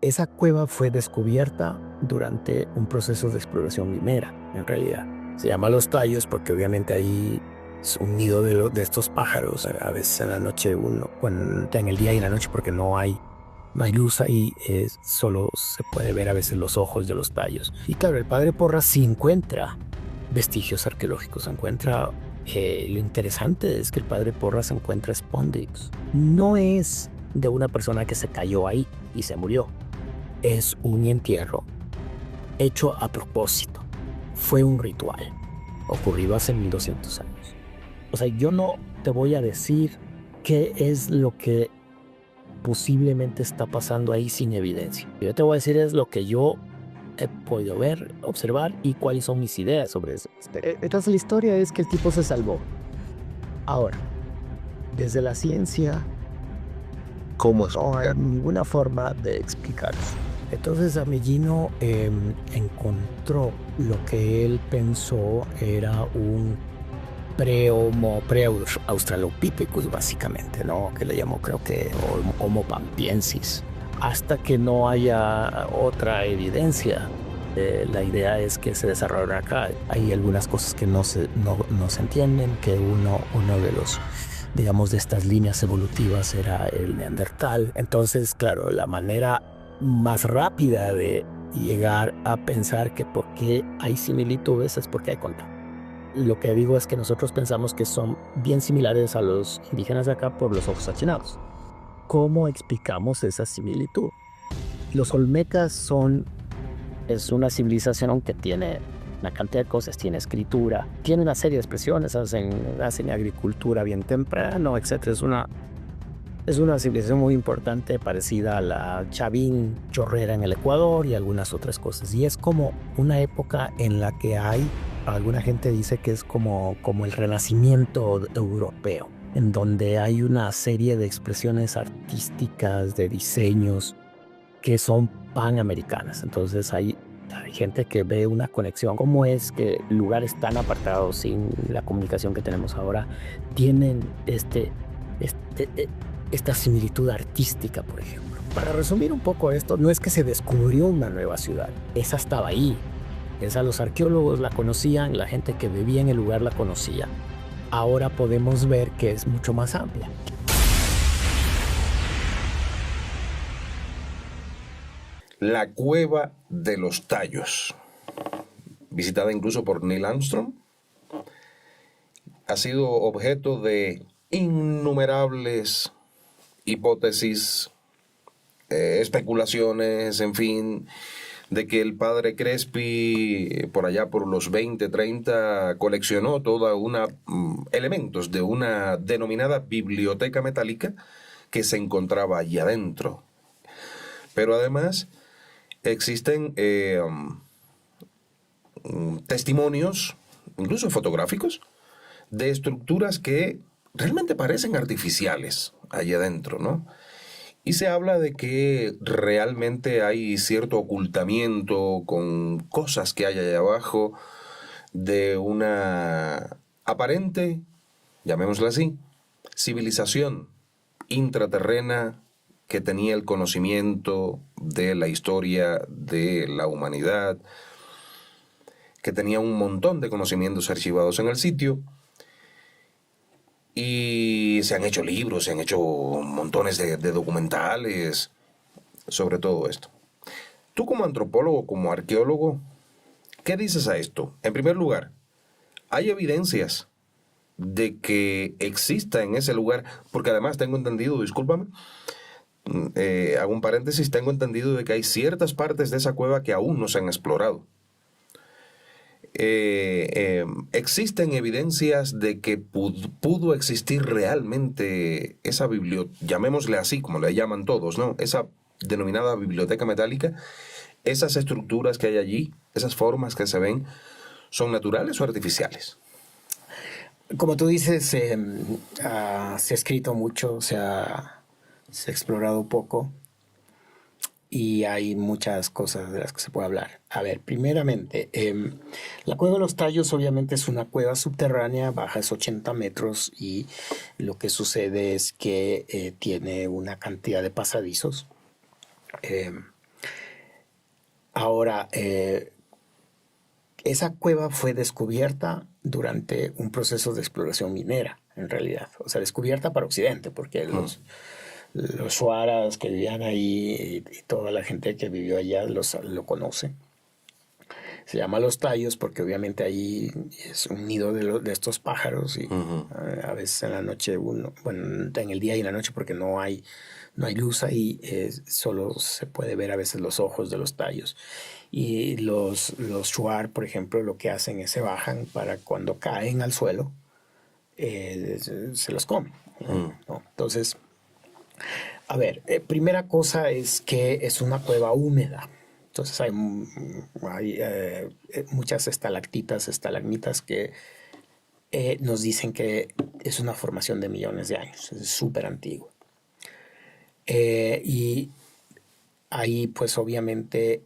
esa cueva fue descubierta durante un proceso de exploración minera, en realidad. Se llama Los Tallos porque obviamente ahí es un nido de estos pájaros. A veces en la noche en el día y en la noche, porque no hay luz ahí, solo se puede ver a veces los ojos de los tallos. Y claro, el padre Porras sí encuentra vestigios arqueológicos, lo interesante es que el padre Porras encuentra Spondix. No es de una persona que se cayó ahí y se murió. Es un entierro hecho a propósito. Fue un ritual. Ocurrido hace 1200 años. O sea, yo no te voy a decir qué es lo que posiblemente está pasando ahí sin evidencia. Yo te voy a decir es lo que yo he podido ver, observar y cuáles son mis ideas sobre eso. Entonces la historia es que el tipo se salvó. Ahora, desde la ciencia, ¿Cómo no hay explicar? ninguna forma de explicar eso. Entonces Amellino encontró lo que él pensó era un pre-australopithecus, básicamente, ¿no? Que le llamó, creo que, Homo pampiensis. Hasta que no haya otra evidencia, la idea es que se desarrollaron acá. Hay algunas cosas que no se entienden, que uno de los, digamos, de estas líneas evolutivas era el neandertal. Entonces, claro, la manera más rápida de llegar a pensar que por qué hay similitudes es porque hay contacto. Lo que digo es que nosotros pensamos que son bien similares a los indígenas de acá por los ojos achinados. ¿Cómo explicamos esa similitud? Los olmecas es una civilización que tiene una cantidad de cosas, tiene escritura, tiene una serie de expresiones, hacen agricultura bien temprano, etc. Es una civilización muy importante, parecida a la Chavín chorrera en el Ecuador y algunas otras cosas. Y es como una época en la que alguna gente dice que es como el renacimiento europeo, en donde hay una serie de expresiones artísticas, de diseños que son panamericanas. Entonces hay gente que ve una conexión. ¿Cómo es que lugares tan apartados, sin la comunicación que tenemos ahora, tienen esta similitud artística, por ejemplo? Para resumir un poco esto, no es que se descubrió una nueva ciudad, esa estaba ahí. Esa los arqueólogos la conocían, la gente que vivía en el lugar la conocía. Ahora podemos ver que es mucho más amplia. La cueva de los Tallos, visitada incluso por Neil Armstrong, ha sido objeto de innumerables hipótesis, especulaciones, en fin, de que el padre Crespi, por allá por los 20, 30, coleccionó toda una elementos de una denominada biblioteca metálica que se encontraba allí adentro. Pero además existen testimonios, incluso fotográficos, de estructuras que realmente parecen artificiales allí adentro, ¿no? Y se habla de que realmente hay cierto ocultamiento con cosas que hay allá abajo de una aparente, llamémosla así, civilización intraterrena que tenía el conocimiento de la historia de la humanidad, que tenía un montón de conocimientos archivados en el sitio. Y se han hecho libros, se han hecho montones de documentales sobre todo esto. Tú como antropólogo, como arqueólogo, ¿qué dices a esto? En primer lugar, ¿hay evidencias de que exista en ese lugar? Porque además tengo entendido, discúlpame, hago un paréntesis, tengo entendido de que hay ciertas partes de esa cueva que aún no se han explorado. Existen evidencias de que pudo existir realmente esa biblioteca, llamémosle así, como le llaman todos, ¿no? Esa denominada biblioteca metálica, esas estructuras que hay allí, esas formas que se ven, ¿son naturales o artificiales? Como tú dices, se ha escrito mucho, se ha explorado poco y hay muchas cosas de las que se puede hablar. A ver, primeramente, la Cueva de los Tallos obviamente es una cueva subterránea, baja es 80 metros y lo que sucede es que tiene una cantidad de pasadizos. Ahora, esa cueva fue descubierta durante un proceso de exploración minera, en realidad. O sea, descubierta para Occidente, porque los shuaras que vivían ahí y toda la gente que vivió allá lo conoce. Se llama Los Tallos porque obviamente ahí es un nido de estos pájaros y a veces en la noche, bueno, en el día y en la noche porque no hay luz ahí, solo se puede ver a veces los ojos de los tallos. Y los shuar, por ejemplo, lo que hacen es se bajan para cuando caen al suelo, se los comen, ¿no? Entonces, a ver, primera cosa es que es una cueva húmeda. Entonces hay muchas estalactitas, estalagmitas que nos dicen que es una formación de millones de años, es súper antiguo. Y ahí pues obviamente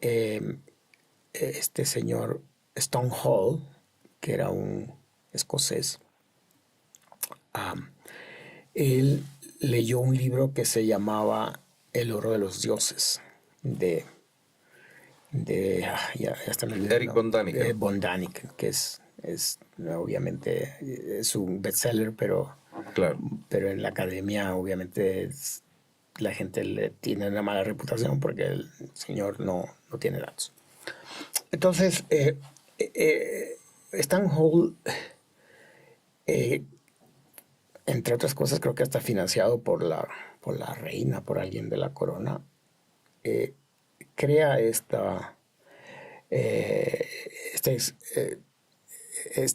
este señor Stonehall, que era un escocés, él leyó un libro que se llamaba El oro de los dioses, ya está en el Eric von Däniken. Von Däniken, que es obviamente es un bestseller, pero Claro. en la academia obviamente la gente le tiene una mala reputación porque el señor no tiene datos. Entonces, Stan Hall, entre otras cosas, creo que está financiado por la reina, por alguien de la corona, crea esta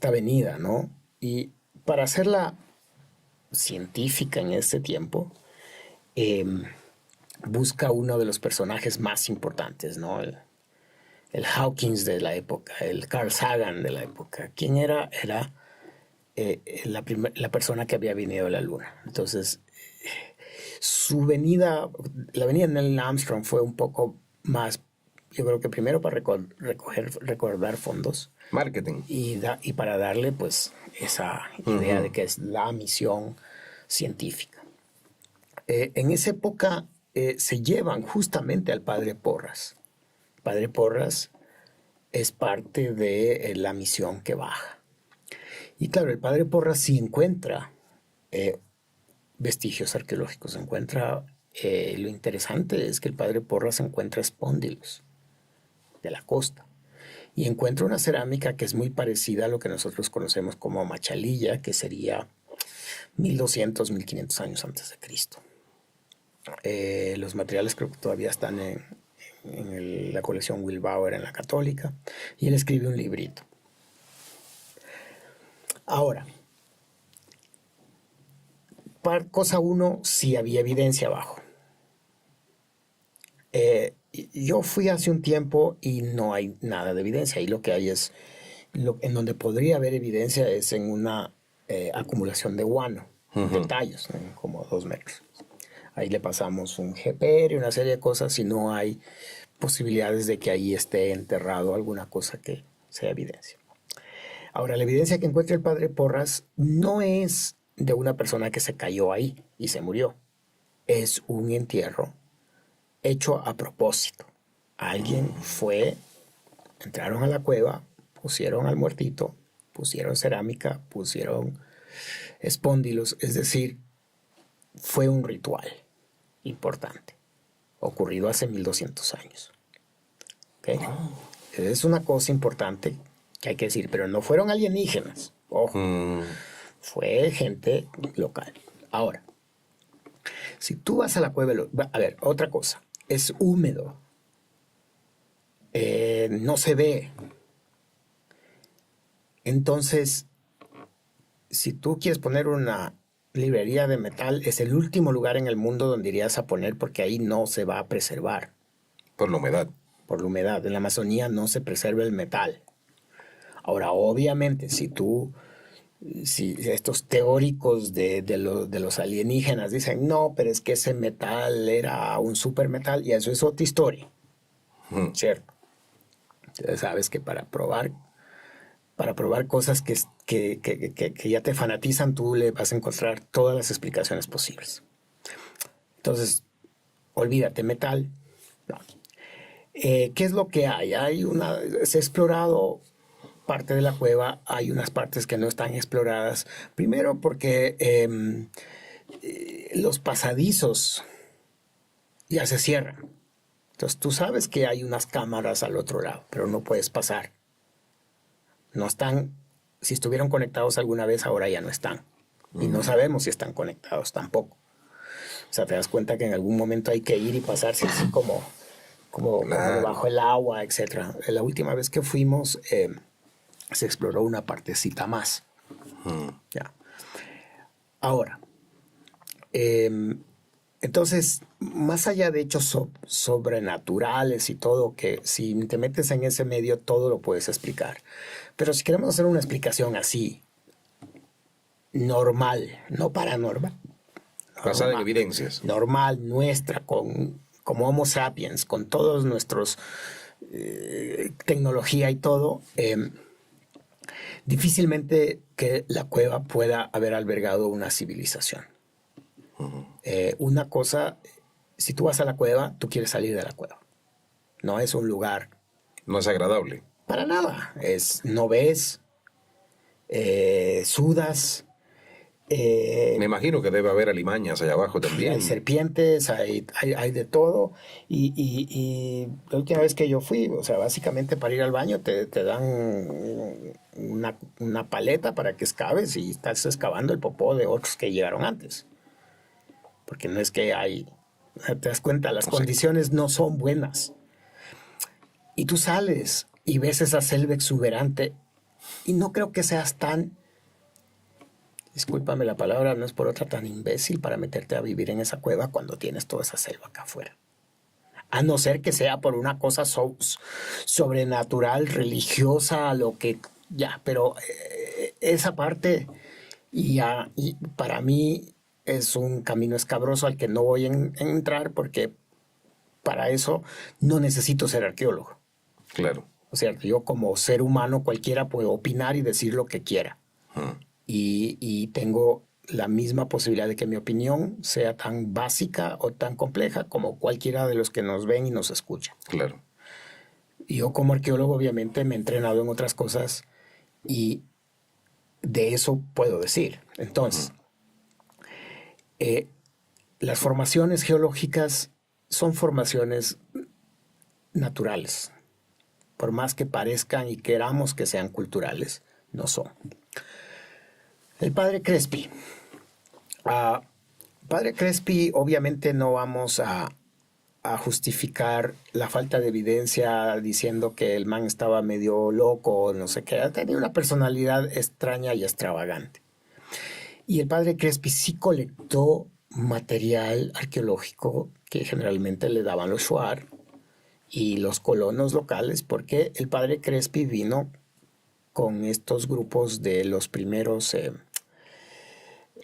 avenida, ¿no? Y para hacerla científica en este tiempo, busca uno de los personajes más importantes, ¿no? El Hawkins de la época, el Carl Sagan de la época. ¿Quién era? Era la persona que había venido a la Luna. Entonces, la venida de Neil Armstrong fue un poco más, yo creo que primero para recordar fondos. Marketing. Y para darle pues esa idea de que es la misión científica. En esa época se llevan justamente al padre Porras. El padre Porras es parte de la misión que baja. Y claro, el padre Porras sí encuentra vestigios arqueológicos. Lo interesante es que el padre Porras encuentra espóndilos de la costa. Y encuentra una cerámica que es muy parecida a lo que nosotros conocemos como Machalilla, que sería 1200, 1500 años antes de Cristo. Los materiales creo que todavía están en la colección Wilbauer en la Católica, y él escribe un librito. Ahora, cosa uno, sí había evidencia abajo. Yo fui hace un tiempo y no hay nada de evidencia. Ahí lo que hay es, en donde podría haber evidencia es en una acumulación de guano, de tallos, ¿no? Como 2 metros. Ahí le pasamos un GPR y una serie de cosas y no hay posibilidades de que ahí esté enterrado alguna cosa que sea evidencia. Ahora, la evidencia que encuentra el padre Porras no es de una persona que se cayó ahí y se murió. Es un entierro hecho a propósito. Alguien entraron a la cueva, pusieron al muertito, pusieron cerámica, pusieron espóndilos, es decir, fue un ritual importante, ocurrido hace 1200 años. ¿Okay? Es una cosa importante que hay que decir, pero no fueron alienígenas, ojo, fue gente local. Ahora, si tú vas a la cueva, a ver, otra cosa, es húmedo, no se ve. Entonces, si tú quieres poner una librería de metal, es el último lugar en el mundo donde irías a poner, porque ahí no se va a preservar. Por la humedad. Por la humedad. En la Amazonía no se preserva el metal. Ahora, obviamente, si estos teóricos de los alienígenas dicen, no, pero es que ese metal era un supermetal, y eso es otra historia. ¿Cierto? Entonces, sabes que para probar cosas que ya te fanatizan, tú le vas a encontrar todas las explicaciones posibles. Entonces, olvídate, metal. No. ¿Qué es lo que hay? Se ha explorado parte de la cueva, hay unas partes que no están exploradas. Primero porque los pasadizos ya se cierran. Entonces tú sabes que hay unas cámaras al otro lado, pero no puedes pasar. No están, si estuvieron conectados alguna vez, ahora ya no están. Y no sabemos si están conectados tampoco. O sea, te das cuenta que en algún momento hay que ir y pasarse así como debajo del agua, etc. La última vez que fuimos, se exploró una partecita más. Ya. Ahora, entonces, más allá de hechos sobrenaturales y todo, que si te metes en ese medio, todo lo puedes explicar. Pero si queremos hacer una explicación así, normal, no paranormal. Basada en evidencias. Normal, nuestra, como Homo sapiens, con todos nuestros tecnología y todo, difícilmente que la cueva pueda haber albergado una civilización. Una cosa, si tú vas a la cueva, tú quieres salir de la cueva. No es un lugar. No es agradable. Para nada. No ves, sudas. Me imagino que debe haber alimañas allá abajo también. Hay serpientes, hay de todo. Y la última vez que yo fui, o sea, básicamente para ir al baño te dan una paleta para que excaves y estás excavando el popó de otros que llegaron antes. Porque no es que te das cuenta, las condiciones no son buenas. Y tú sales y ves esa selva exuberante y no creo que seas tan, discúlpame la palabra, no es por otra, tan imbécil para meterte a vivir en esa cueva cuando tienes toda esa selva acá afuera. A no ser que sea por una cosa sobrenatural, religiosa, lo que ya, pero esa parte y para mí es un camino escabroso al que no voy a entrar porque para eso no necesito ser arqueólogo. Claro. O sea, yo como ser humano cualquiera puedo opinar y decir lo que quiera. Y tengo la misma posibilidad de que mi opinión sea tan básica o tan compleja como cualquiera de los que nos ven y nos escuchan. Claro. Y yo como arqueólogo obviamente me he entrenado en otras cosas y de eso puedo decir. Entonces, las formaciones geológicas son formaciones naturales. Por más que parezcan y queramos que sean culturales, no son. El padre Crespi. Padre Crespi, obviamente no vamos a justificar la falta de evidencia diciendo que el man estaba medio loco, no sé qué. Tenía una personalidad extraña y extravagante. Y el padre Crespi sí colectó material arqueológico que generalmente le daban los shuar y los colonos locales, porque el padre Crespi vino con estos grupos de los primeros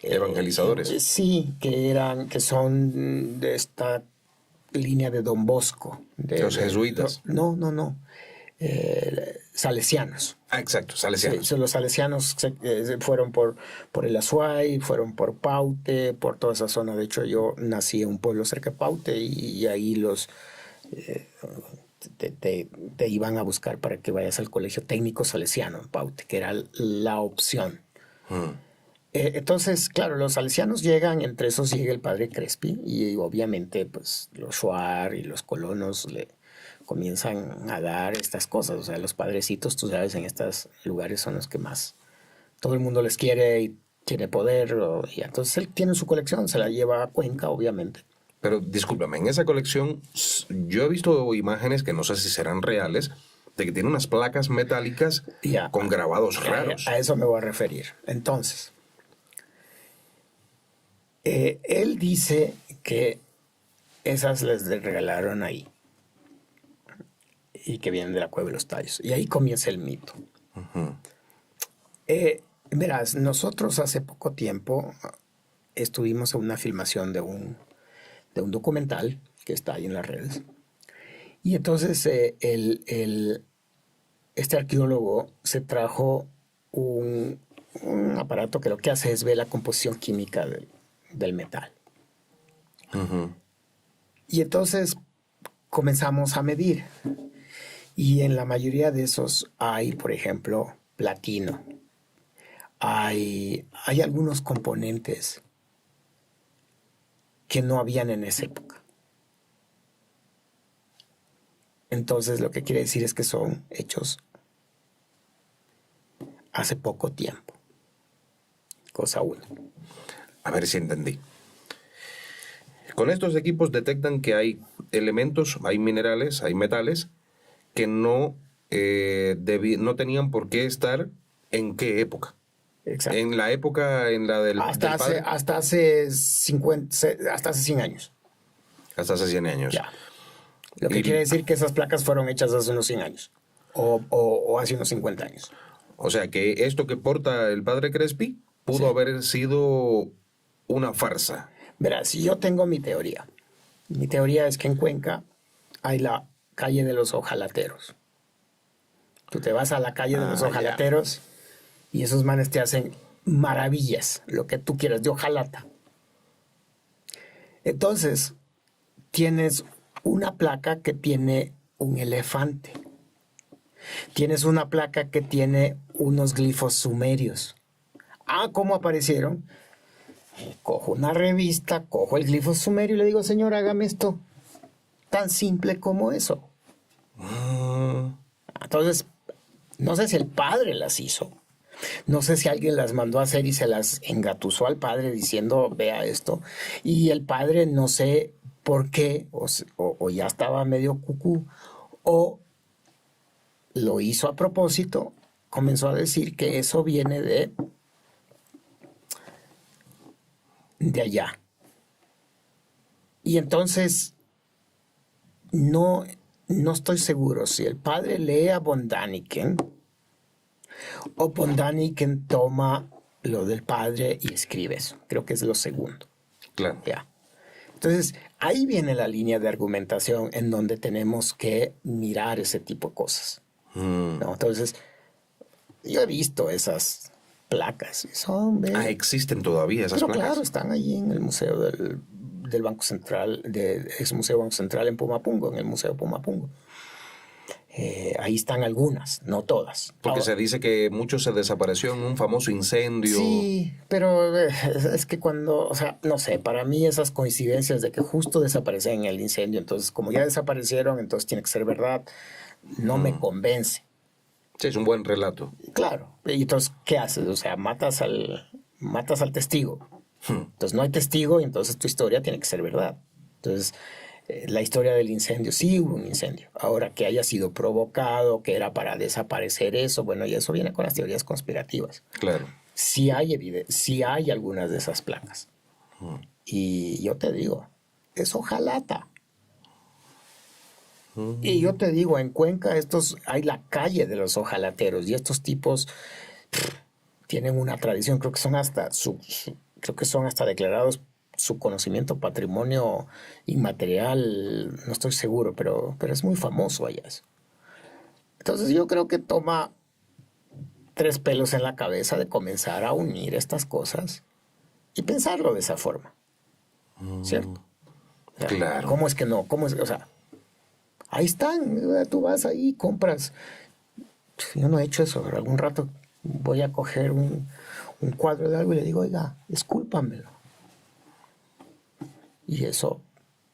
evangelizadores. Sí, que son de esta línea de Don Bosco. Los jesuitas. No. Salesianos. Exacto, salesianos. Sí, los salesianos fueron por el Azuay, fueron por Paute, por toda esa zona. De hecho, yo nací en un pueblo cerca de Paute y ahí los te iban a buscar para que vayas al colegio técnico salesiano en Paute, que era la opción. Entonces, claro, los salesianos llegan, entre esos llega el padre Crespi y obviamente pues los shuar y los colonos le comienzan a dar estas cosas. O sea, los padrecitos, tú sabes, en estos lugares son los que más todo el mundo les quiere y tiene poder. Y entonces él tiene su colección, se la lleva a Cuenca, obviamente. Pero discúlpame, en esa colección yo he visto imágenes que no sé si serán reales, de que tiene unas placas metálicas con grabados raros. A eso me voy a referir. Entonces, él dice que esas les regalaron ahí y que vienen de la Cueva de los Tallos. Y ahí comienza el mito. Verás, nosotros hace poco tiempo estuvimos en una filmación de un documental que está ahí en las redes. Y entonces este arqueólogo se trajo un aparato que lo que hace es ver la composición química del metal. Y entonces comenzamos a medir. Y en la mayoría de esos hay, por ejemplo, platino. Hay algunos componentes que no habían en esa época. Entonces, lo que quiere decir es que son hechos hace poco tiempo. Cosa una. A ver si entendí. Con estos equipos detectan que hay elementos, hay minerales, hay metales que no tenían por qué estar en qué época. Exacto. En la época en la del padre. Hasta hace 100 años. Hasta hace 100 años. Ya. Lo que quiere decir que esas placas fueron hechas hace unos 100 años. O hace unos 50 años. O sea que esto que porta el padre Crespi pudo haber sido una farsa. Verás, si yo tengo mi teoría. Mi teoría es que en Cuenca hay la calle de los ojalateros. Tú te vas a la calle de los ojalateros y esos manes te hacen maravillas, lo que tú quieras, de hojalata. Entonces, tienes una placa que tiene un elefante. Tienes una placa que tiene unos glifos sumerios. ¿Cómo aparecieron? Cojo una revista, cojo el glifo sumerio y le digo, señor, hágame esto. Tan simple como eso. Entonces, no sé si el padre las hizo. No sé si alguien las mandó a hacer y se las engatusó al padre diciendo, vea esto. Y el padre no sé por qué, o ya estaba medio cucú, o lo hizo a propósito, comenzó a decir que eso viene de allá. Y entonces no estoy seguro si el padre lee a von Däniken o von Däniken toma lo del padre y escribe eso. Creo que es lo segundo. Claro. Ya. Entonces, ahí viene la línea de argumentación en donde tenemos que mirar ese tipo de cosas. ¿No? Entonces, yo he visto esas placas. Existen todavía esas pero placas. Claro, están ahí en el Museo del Banco Central, ex Museo Banco Central en Pumapungo, en el Museo Pumapungo. Ahí están algunas, no todas. Porque se dice que mucho se desapareció en un famoso incendio. Sí, pero es que cuando, o sea, no sé, para mí esas coincidencias de que justo desaparecen en el incendio, entonces como ya desaparecieron, entonces tiene que ser verdad, no me convence. Sí, es un buen relato. Claro. Y entonces, ¿qué haces? O sea, matas al testigo. Entonces no hay testigo y entonces tu historia tiene que ser verdad. Entonces, la historia del incendio, sí hubo un incendio. Ahora, que haya sido provocado, que era para desaparecer eso, bueno, y eso viene con las teorías conspirativas. Claro. Sí hay algunas de esas placas. Y yo te digo, es hojalata. Y yo te digo, en Cuenca hay la calle de los ojalateros y estos tipos tienen una tradición, creo que son hasta declarados su conocimiento patrimonio inmaterial, no estoy seguro, pero es muy famoso allá eso. Entonces yo creo que toma 3 pelos en la cabeza de comenzar a unir estas cosas y pensarlo de esa forma. ¿Cierto? O sea, claro. ¿Cómo es que no? O sea, ahí están, tú vas ahí, compras. Yo no he hecho eso, pero algún rato voy a coger un cuadro de algo y le digo, oiga, escúlpamelo. Y eso.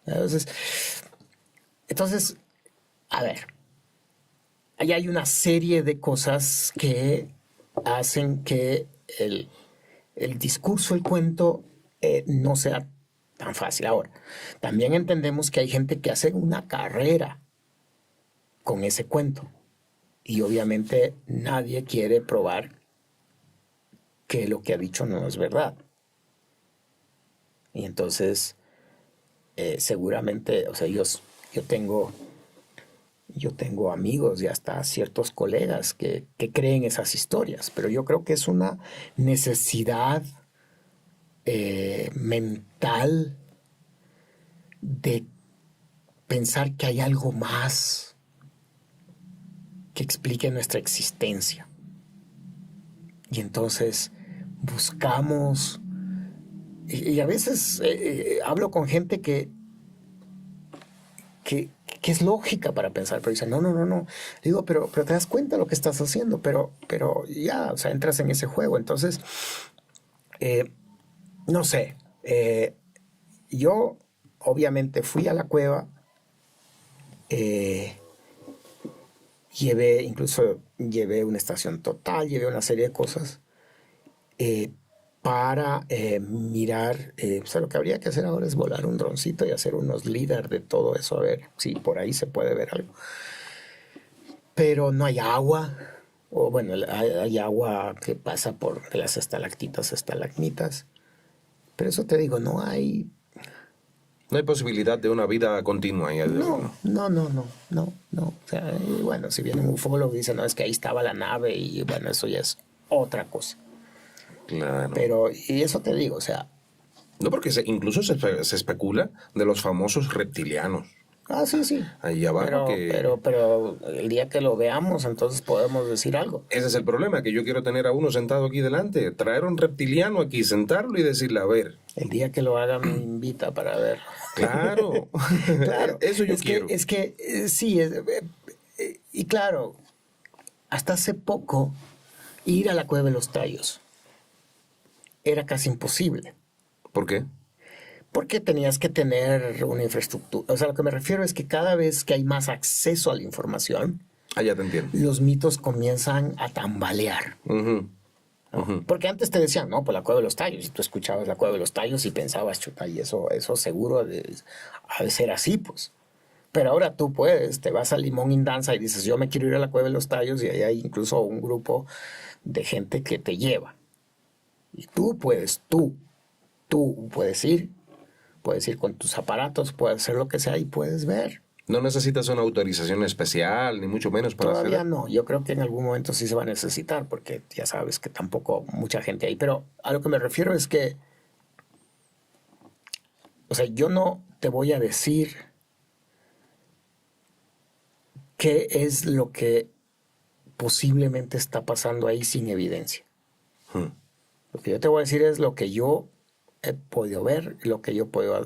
Entonces, a ver, ahí hay una serie de cosas que hacen que el discurso, el cuento, no sea tan fácil. Ahora, también entendemos que hay gente que hace una carrera con ese cuento. Y obviamente nadie quiere probar que lo que ha dicho no es verdad. Y entonces, seguramente, o sea, yo tengo amigos y hasta ciertos colegas que creen esas historias, pero yo creo que es una necesidad mental de pensar que hay algo más que explique nuestra existencia. Y entonces buscamos, y a veces hablo con gente que que es lógica para pensar, pero dicen, no, no, no, no. Digo, pero te das cuenta de lo que estás haciendo, pero ya, o sea, entras en ese juego. Entonces, no sé, yo obviamente fui a la cueva, llevé una estación total, llevé una serie de cosas para mirar, o sea, lo que habría que hacer ahora es volar un droncito y hacer unos LIDAR de todo eso, a ver si por ahí se puede ver algo. Pero no hay agua, o bueno, hay agua que pasa por las estalactitas, estalagmitas, pero eso te digo, no hay... No hay posibilidad de una vida continua. No. O sea, y bueno, si viene un ufólogo y dice, no, es que ahí estaba la nave y bueno, eso ya es otra cosa. Claro. Pero, y eso te digo, o sea... No, porque incluso se especula de los famosos reptilianos. Ah, sí. Ahí abajo pero el día que lo veamos, entonces podemos decir algo. Ese es el problema, que yo quiero tener a uno sentado aquí delante, traer un reptiliano aquí, sentarlo y decirle, a ver. El día que lo haga me invita para verlo. Claro. Claro. Eso yo quiero. Sí, y claro, hasta hace poco ir a la Cueva de los Tallos era casi imposible. ¿Por qué? Porque tenías que tener una infraestructura. O sea, lo que me refiero es que cada vez que hay más acceso a la información, Ya te entiendo. los mitos comienzan a tambalear. Uh-huh. ¿No? Uh-huh. Porque antes te decían, no, pues la Cueva de los Tallos, y tú escuchabas la Cueva de los Tallos y pensabas, chuta, y eso seguro ha de ser así, pues. Pero ahora tú puedes, te vas a Limón Indanza y dices, yo me quiero ir a la Cueva de los Tallos, y ahí hay incluso un grupo de gente que te lleva. Y tú puedes ir con tus aparatos, puedes hacer lo que sea y puedes ver. No necesitas una autorización especial, ni mucho menos para hacerlo. Todavía no, yo creo que en algún momento sí se va a necesitar, porque ya sabes que tampoco mucha gente hay. Pero a lo que me refiero es que, o sea, yo no te voy a decir qué es lo que posiblemente está pasando ahí sin evidencia. Lo que yo te voy a decir es lo que yo he podido ver, lo que yo puedo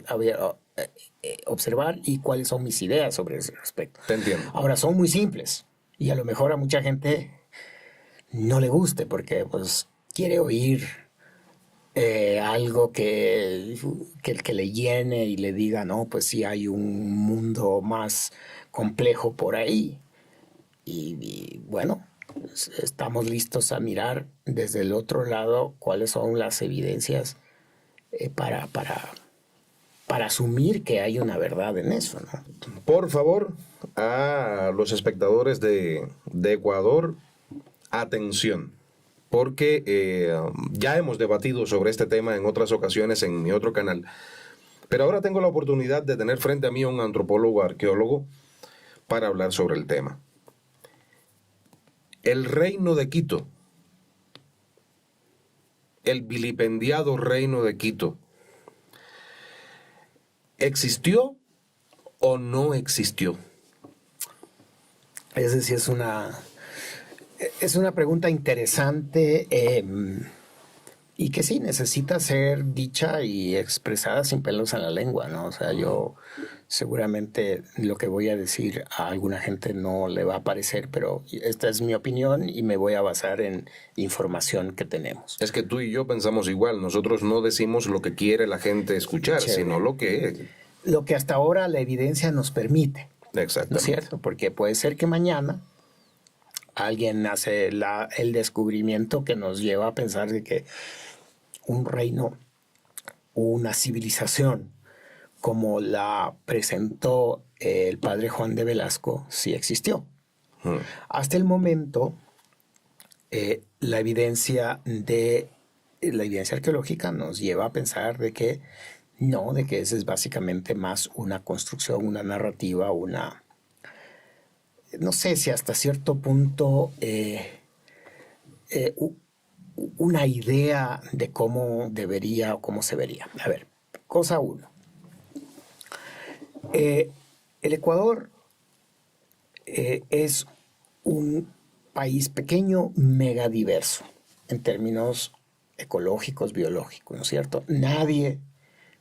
observar y cuáles son mis ideas sobre ese respecto. Te entiendo. Ahora, son muy simples y a lo mejor a mucha gente no le guste porque pues quiere oír algo que le llene y le diga, no, pues sí hay un mundo más complejo por ahí. Y bueno, estamos listos a mirar desde el otro lado cuáles son las evidencias para asumir que hay una verdad en eso, ¿no? Por favor, a los espectadores de Ecuador, atención, porque ya hemos debatido sobre este tema en otras ocasiones en mi otro canal, pero ahora tengo la oportunidad de tener frente a mí a un antropólogo, arqueólogo, para hablar sobre el tema. El reino de Quito, el vilipendiado reino de Quito, ¿existió o no existió? Es decir, es una pregunta interesante y que sí necesita ser dicha y expresada sin pelos en la lengua, ¿no? O sea, yo seguramente lo que voy a decir a alguna gente no le va a parecer, pero esta es mi opinión y me voy a basar en información que tenemos. Es que tú y yo pensamos igual. Nosotros no decimos lo que quiere la gente escuchar, sino lo que hasta ahora la evidencia nos permite. Exactamente. ¿No es cierto? Porque puede ser que mañana alguien hace el descubrimiento que nos lleva a pensar de que un reino, una civilización, como la presentó el padre Juan de Velasco, sí existió. Hasta el momento, la evidencia arqueológica nos lleva a pensar de que no, de que esa es básicamente más una construcción, una narrativa, no sé si hasta cierto punto una idea de cómo debería o cómo se vería. A ver, cosa uno. El Ecuador es un país pequeño, megadiverso, en términos ecológicos, biológicos, ¿no es cierto? Nadie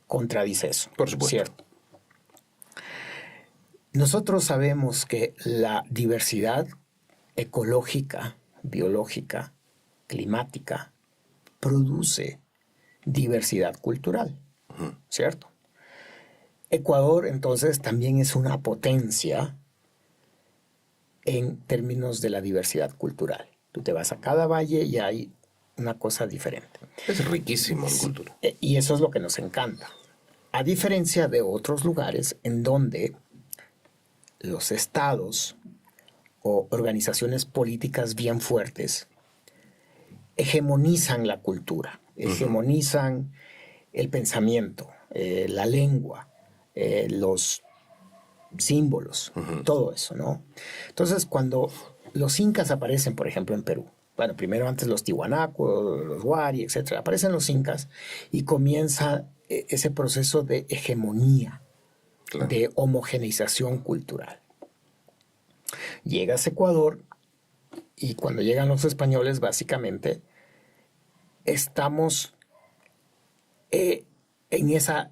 contradice eso. Por supuesto. ¿Cierto? nosotros sabemos que la diversidad ecológica, biológica, climática, produce diversidad cultural, ¿cierto? Ecuador, entonces, también es una potencia en términos de la diversidad cultural. Tú te vas a cada valle y hay una cosa diferente. Es riquísimo en cultura. Y eso es lo que nos encanta. A diferencia de otros lugares en donde los estados o organizaciones políticas bien fuertes hegemonizan la cultura, hegemonizan el pensamiento, la lengua, los símbolos, todo eso, ¿no? Entonces, cuando los incas aparecen, por ejemplo, en Perú, bueno, primero antes los tiwanaku, los wari, etcétera, aparecen los incas y comienza ese proceso de hegemonía, Claro. de homogeneización cultural. Llegas a Ecuador y cuando llegan los españoles, básicamente, estamos en esa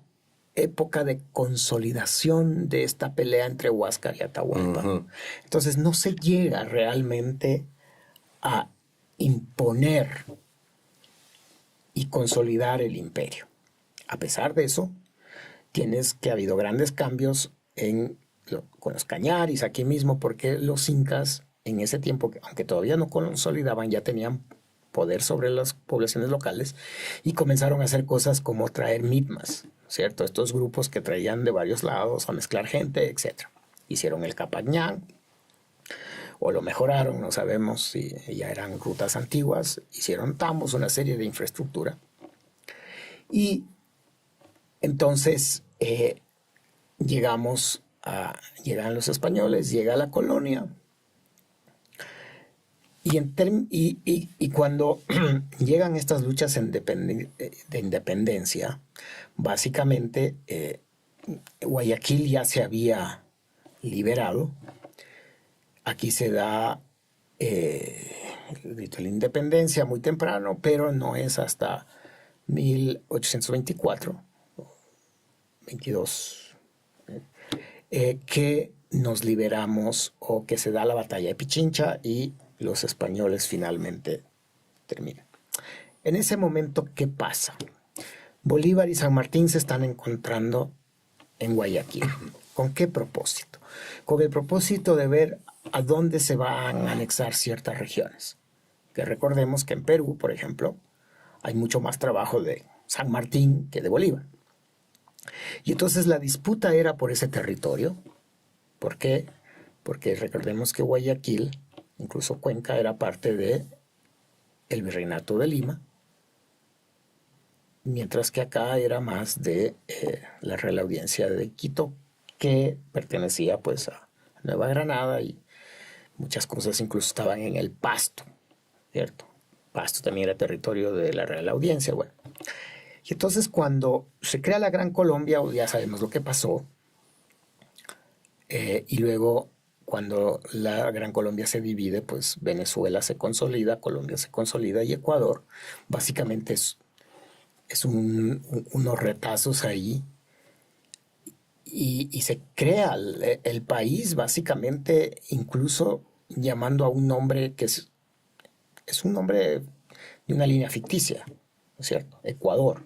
época de consolidación de esta pelea entre Huáscar y Atahualpa. Entonces no se llega realmente a imponer y consolidar el imperio. A pesar de eso, tienes que ha habido grandes cambios con los cañaris aquí mismo, porque los incas en ese tiempo, aunque todavía no consolidaban, ya tenían poder sobre las poblaciones locales y comenzaron a hacer cosas como traer mitmas, ¿cierto? Estos grupos que traían de varios lados a mezclar gente, etc. Hicieron el Capañán, o lo mejoraron, no sabemos si ya eran rutas antiguas, hicieron tambos, una serie de infraestructura. Y entonces llegan los españoles, llega la colonia, y cuando llegan estas luchas de independencia, básicamente Guayaquil ya se había liberado. Aquí se da el grito de la independencia muy temprano, pero no es hasta 1824, 22, que nos liberamos o que se da la batalla de Pichincha y los españoles finalmente terminan. En ese momento, ¿qué pasa? Bolívar y San Martín se están encontrando en Guayaquil. ¿Con qué propósito? Con el propósito de ver a dónde se van a anexar ciertas regiones. Que recordemos que en Perú, por ejemplo, hay mucho más trabajo de San Martín que de Bolívar. Y entonces la disputa era por ese territorio. ¿Por qué? Porque recordemos que Guayaquil, incluso Cuenca, era parte del Virreinato de Lima, mientras que acá era más de la Real Audiencia de Quito, que pertenecía pues a Nueva Granada, y muchas cosas incluso estaban en el Pasto, ¿cierto? Pasto también era territorio de la Real Audiencia, bueno. Y entonces cuando se crea la Gran Colombia, ya sabemos lo que pasó, y luego cuando la Gran Colombia se divide, pues Venezuela se consolida, Colombia se consolida y Ecuador básicamente es unos retazos ahí, y se crea el país básicamente, incluso llamando a un nombre que es un nombre de una línea ficticia, ¿no es cierto? Ecuador.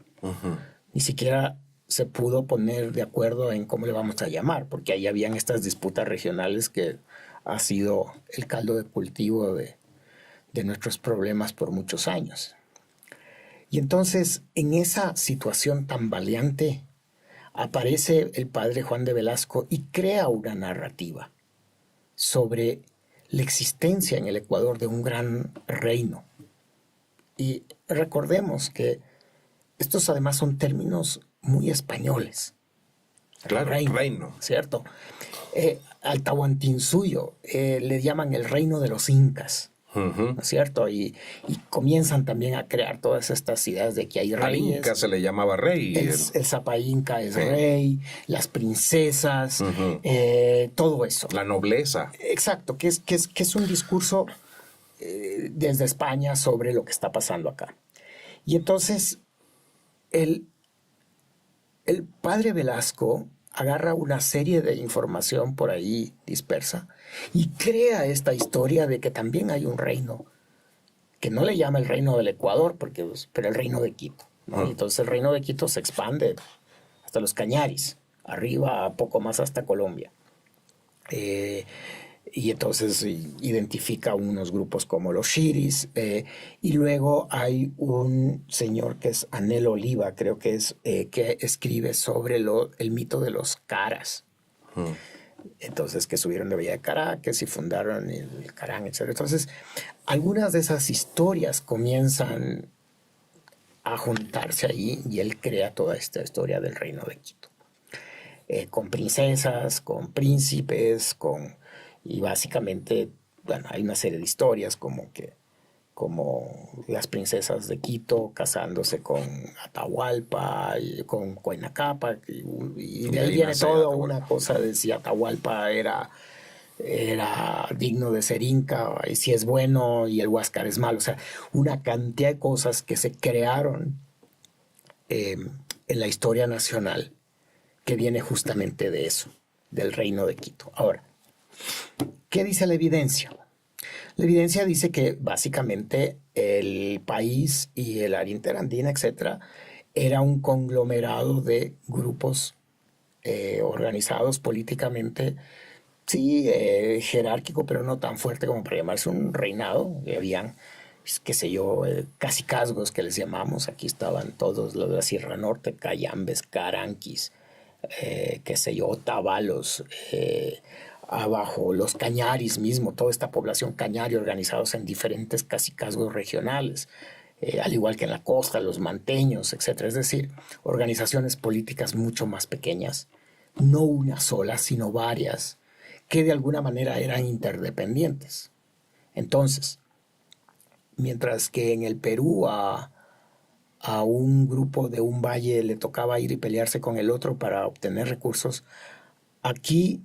Ni siquiera se pudo poner de acuerdo en cómo le vamos a llamar, porque ahí habían estas disputas regionales que ha sido el caldo de cultivo de nuestros problemas por muchos años. Y entonces, en esa situación tan valiente, aparece el padre Juan de Velasco y crea una narrativa sobre la existencia en el Ecuador de un gran reino. Y recordemos que estos además son términos muy españoles. Claro, reino. ¿Cierto? Al Tahuantinsuyo le llaman el reino de los incas. ¿No es cierto? Y comienzan también a crear todas estas ideas de que hay reyes. Al inca se le llamaba rey. El Zapa Inca es rey, las princesas, todo eso. La nobleza. Exacto, que es un discurso desde España sobre lo que está pasando acá. Y entonces el padre Velasco agarra una serie de información por ahí dispersa y crea esta historia de que también hay un reino, que no le llama el reino del Ecuador, pero el reino de Quito, ¿no? Y entonces el reino de Quito se expande hasta los Cañaris, arriba, poco más hasta Colombia. Y entonces identifica unos grupos como los Shiris, y luego hay un señor que es Anel Oliva, creo que es, que escribe sobre el mito de los Caras. Entonces, que subieron de Villa de Caracas y fundaron el Carán, etc. Entonces, algunas de esas historias comienzan a juntarse ahí y él crea toda esta historia del reino de Quito. Con princesas, con príncipes, y básicamente, bueno, hay una serie de historias como las princesas de Quito casándose con Atahualpa, y con Coinacapa, y de ahí viene toda una cosa de si Atahualpa era digno de ser inca, y si es bueno y el Huáscar es malo. O sea, una cantidad de cosas que se crearon en la historia nacional que viene justamente de eso, del reino de Quito. Ahora, ¿qué dice la evidencia? La evidencia dice que básicamente el país y el área interandina, etcétera, era un conglomerado de grupos organizados políticamente, sí, jerárquico, pero no tan fuerte como para llamarse un reinado. Habían, qué sé yo, cacicazgos que les llamamos. Aquí estaban todos los de la Sierra Norte, cayambes, caranquis, qué sé yo, tabalos, abajo los cañaris mismo, toda esta población cañari organizados en diferentes cacicazgos regionales, al igual que en la costa, los manteños, etc. Es decir, organizaciones políticas mucho más pequeñas, no una sola, sino varias, que de alguna manera eran interdependientes. Entonces, mientras que en el Perú a un grupo de un valle le tocaba ir y pelearse con el otro para obtener recursos, aquí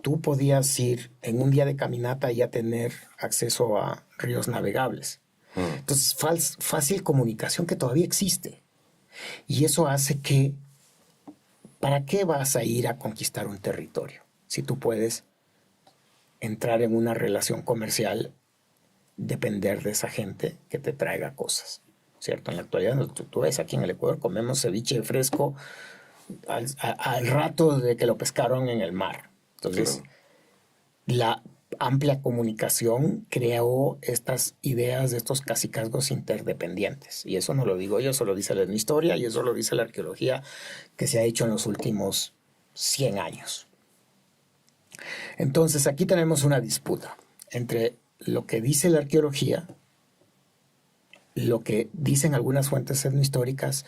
tú podías ir en un día de caminata y a tener acceso a ríos navegables. Entonces, fácil comunicación que todavía existe. Y eso hace que, ¿para qué vas a ir a conquistar un territorio? Si tú puedes entrar en una relación comercial, depender de esa gente que te traiga cosas, ¿cierto? En la actualidad, tú ves aquí en el Ecuador, comemos ceviche fresco al rato de que lo pescaron en el mar. Entonces, la amplia comunicación creó estas ideas de estos cacicazgos interdependientes. Y eso no lo digo yo, eso lo dice la historia y eso lo dice la arqueología que se ha hecho en los últimos 100 años. Entonces, aquí tenemos una disputa entre lo que dice la arqueología, lo que dicen algunas fuentes etnohistóricas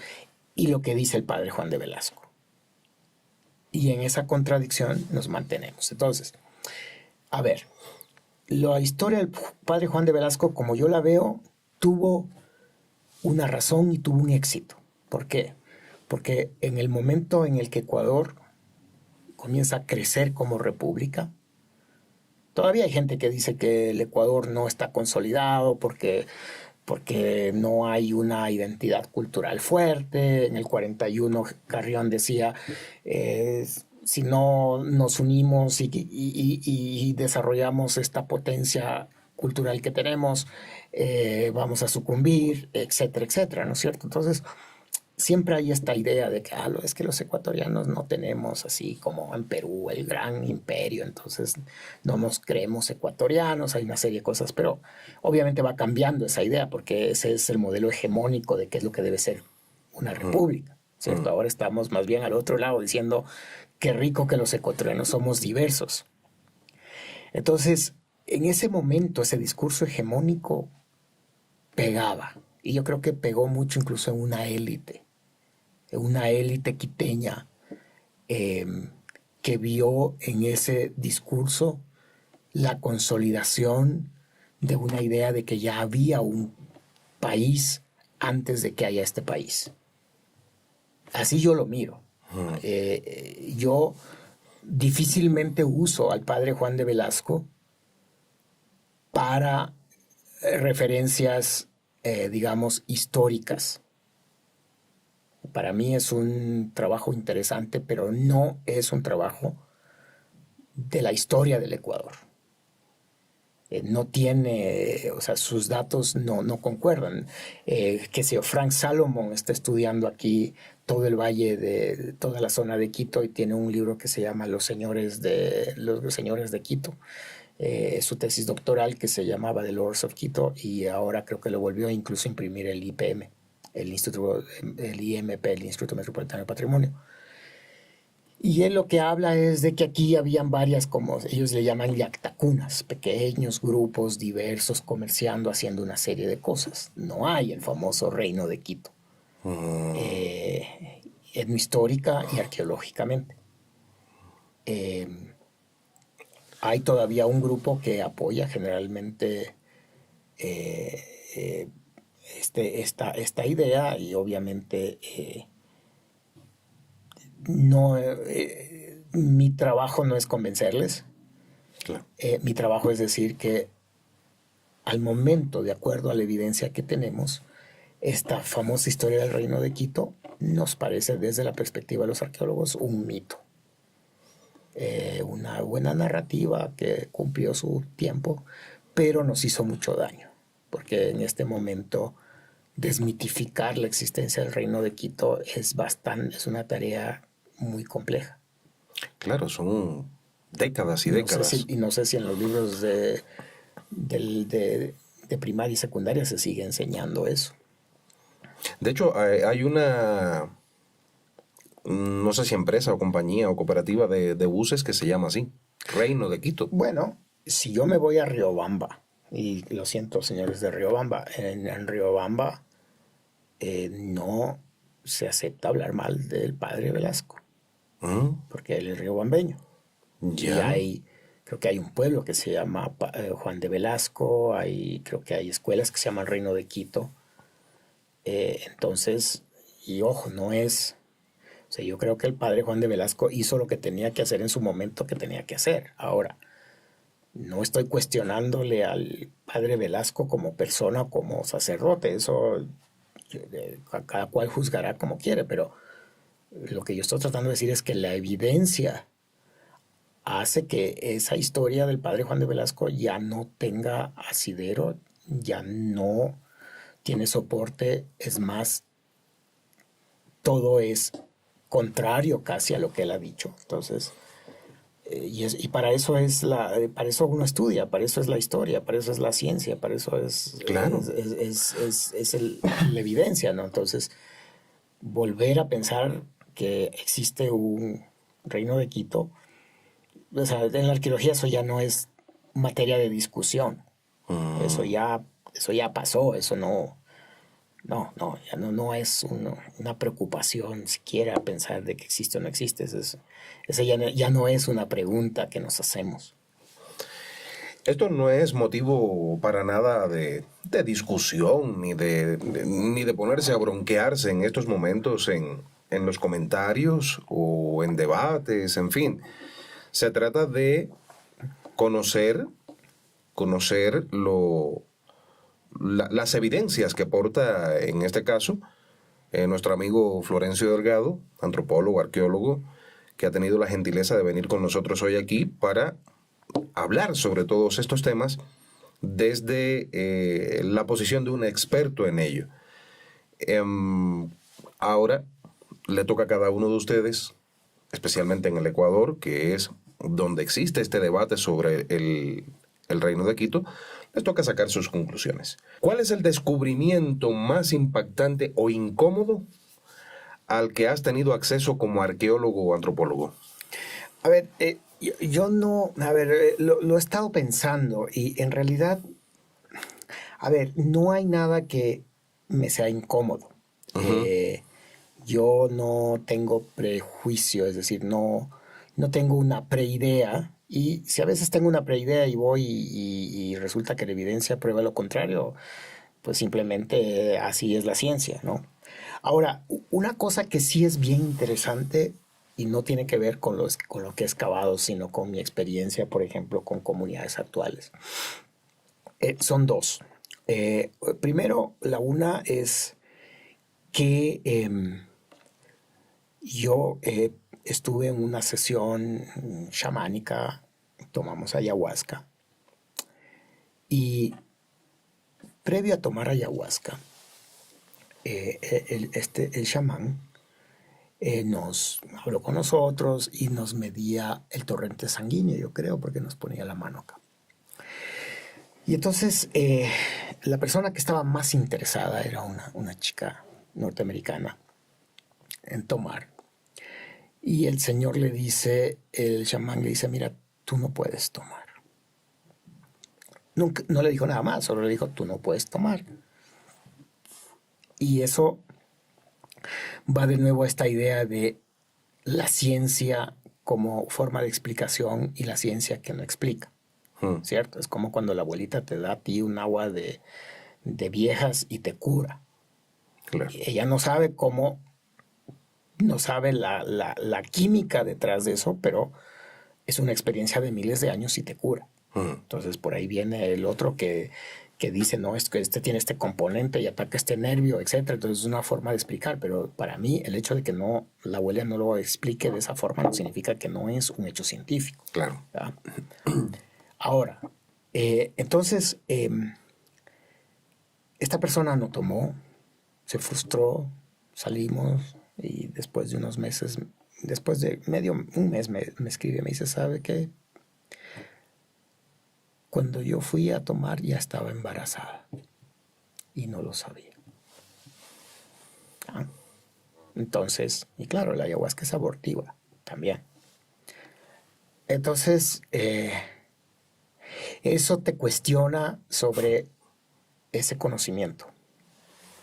y lo que dice el padre Juan de Velasco. Y en esa contradicción nos mantenemos. Entonces, a ver, la historia del padre Juan de Velasco, como yo la veo, tuvo una razón y tuvo un éxito. ¿Por qué? Porque en el momento en el que Ecuador comienza a crecer como república, todavía hay gente que dice que el Ecuador no está consolidado porque no hay una identidad cultural fuerte. En el 41 Carrión decía, si no nos unimos y desarrollamos esta potencia cultural que tenemos, vamos a sucumbir, etcétera, etcétera, ¿no es cierto? Entonces, siempre hay esta idea de que es que los ecuatorianos no tenemos así como en Perú el gran imperio, entonces no nos creemos ecuatorianos, hay una serie de cosas, pero obviamente va cambiando esa idea porque ese es el modelo hegemónico de qué es lo que debe ser una república, ¿cierto? Ahora estamos más bien al otro lado diciendo qué rico que los ecuatorianos somos diversos. Entonces, en ese momento ese discurso hegemónico pegaba, y yo creo que pegó mucho incluso en una élite quiteña que vio en ese discurso la consolidación de una idea de que ya había un país antes de que haya este país. Así yo lo miro. Yo difícilmente uso al padre Juan de Velasco para referencias digamos, históricas. Para mí es un trabajo interesante, pero no es un trabajo de la historia del Ecuador. No tiene, o sea, sus datos no concuerdan. Que sé yo, Frank Salomon está estudiando aquí todo el valle de toda la zona de Quito y tiene un libro que se llama los señores de Quito. Su tesis doctoral que se llamaba The Lords of Quito y ahora creo que lo volvió a incluso imprimir el IPM, el IMP, el Instituto Metropolitano de Patrimonio. Y él lo que habla es de que aquí habían varias, como ellos le llaman yactacunas, pequeños grupos diversos comerciando, haciendo una serie de cosas. No hay el famoso reino de Quito, etnohistórica y arqueológicamente. Hay todavía un grupo que apoya generalmente esta idea y obviamente no, mi trabajo no es convencerles. Claro. Mi trabajo es decir que al momento, de acuerdo a la evidencia que tenemos, esta famosa historia del Reino de Quito nos parece desde la perspectiva de los arqueólogos un mito. Una buena narrativa que cumplió su tiempo, pero nos hizo mucho daño, porque en este momento desmitificar la existencia del Reino de Quito es una tarea muy compleja. Claro, son décadas y décadas. No sé si en los libros de primaria y secundaria se sigue enseñando eso. De hecho, hay una, no sé si empresa o compañía o cooperativa de buses que se llama así, Reino de Quito. Bueno, si yo me voy a Riobamba, y lo siento, señores de Riobamba, en Riobamba no se acepta hablar mal del padre Velasco, porque él es riobambeño. Ya. Y creo que hay un pueblo que se llama Juan de Velasco, creo que hay escuelas que se llaman Reino de Quito. Entonces, y ojo, no es... O sea, yo creo que el padre Juan de Velasco hizo lo que tenía que hacer en su momento que tenía que hacer. Ahora, no estoy cuestionándole al padre Velasco como persona o como sacerdote. Eso cada cual juzgará como quiere, pero lo que yo estoy tratando de decir es que la evidencia hace que esa historia del padre Juan de Velasco ya no tenga asidero, ya no tiene soporte, es más, todo es contrario casi a lo que él ha dicho. Entonces, y para eso para eso uno estudia, para eso es la historia, para eso es la ciencia, para eso es, Claro. la evidencia, ¿no? Entonces, volver a pensar que existe un reino de Quito, o sea, en la arqueología eso ya no es materia de discusión. Eso ya pasó, eso ya no es una preocupación siquiera pensar de que existe o no existe. Eso ya no es una pregunta que nos hacemos. Esto no es motivo para nada de discusión, ni de ponerse a bronquearse en estos momentos en los comentarios o en debates, en fin. Se trata de conocer las evidencias que aporta, en este caso, nuestro amigo Florencio Delgado, antropólogo, arqueólogo, que ha tenido la gentileza de venir con nosotros hoy aquí para hablar sobre todos estos temas desde la posición de un experto en ello. Ahora le toca a cada uno de ustedes, especialmente en el Ecuador, que es donde existe este debate sobre el Reino de Quito, les toca sacar sus conclusiones. ¿Cuál es el descubrimiento más impactante o incómodo al que has tenido acceso como arqueólogo o antropólogo? A ver, yo no, lo he estado pensando y en realidad, a ver, no hay nada que me sea incómodo. Yo no tengo prejuicio, es decir, no tengo una preidea. Y si a veces tengo una preidea y voy y resulta que la evidencia prueba lo contrario, pues simplemente así es la ciencia, ¿no? Ahora, una cosa que sí es bien interesante y no tiene que ver con lo que he excavado, sino con mi experiencia, por ejemplo, con comunidades actuales. Son dos. Primero, la una es que yo estuve en una sesión chamánica, tomamos ayahuasca, y previo a tomar ayahuasca, el chamán nos habló con nosotros y nos medía el torrente sanguíneo, yo creo, porque nos ponía la mano acá. Y entonces la persona que estaba más interesada era una chica norteamericana en tomar. Y el señor le dice, el chamán le dice, mira, tú no puedes tomar. Nunca, no le dijo nada más, solo le dijo, tú no puedes tomar. Y eso va de nuevo a esta idea de la ciencia como forma de explicación y la ciencia que no explica. ¿Cierto? Es como cuando la abuelita te da a ti un agua de viejas y te cura. Claro. Ella no sabe cómo, no sabe la química detrás de eso, pero es una experiencia de miles de años y te cura. Entonces por ahí viene el otro que dice, no, es que este tiene este componente y ataca este nervio, etc. Entonces es una forma de explicar, pero para mí el hecho de que no, la abuela no lo explique de esa forma no significa que no es un hecho científico. Claro. ¿Verdad? Ahora, entonces, esta persona no tomó, se frustró, salimos y después de unos meses, después de un mes me escribe, me dice, ¿sabe qué? Cuando yo fui a tomar ya estaba embarazada y no lo sabía. Entonces, y claro, la ayahuasca es abortiva también. Entonces, eso te cuestiona sobre ese conocimiento.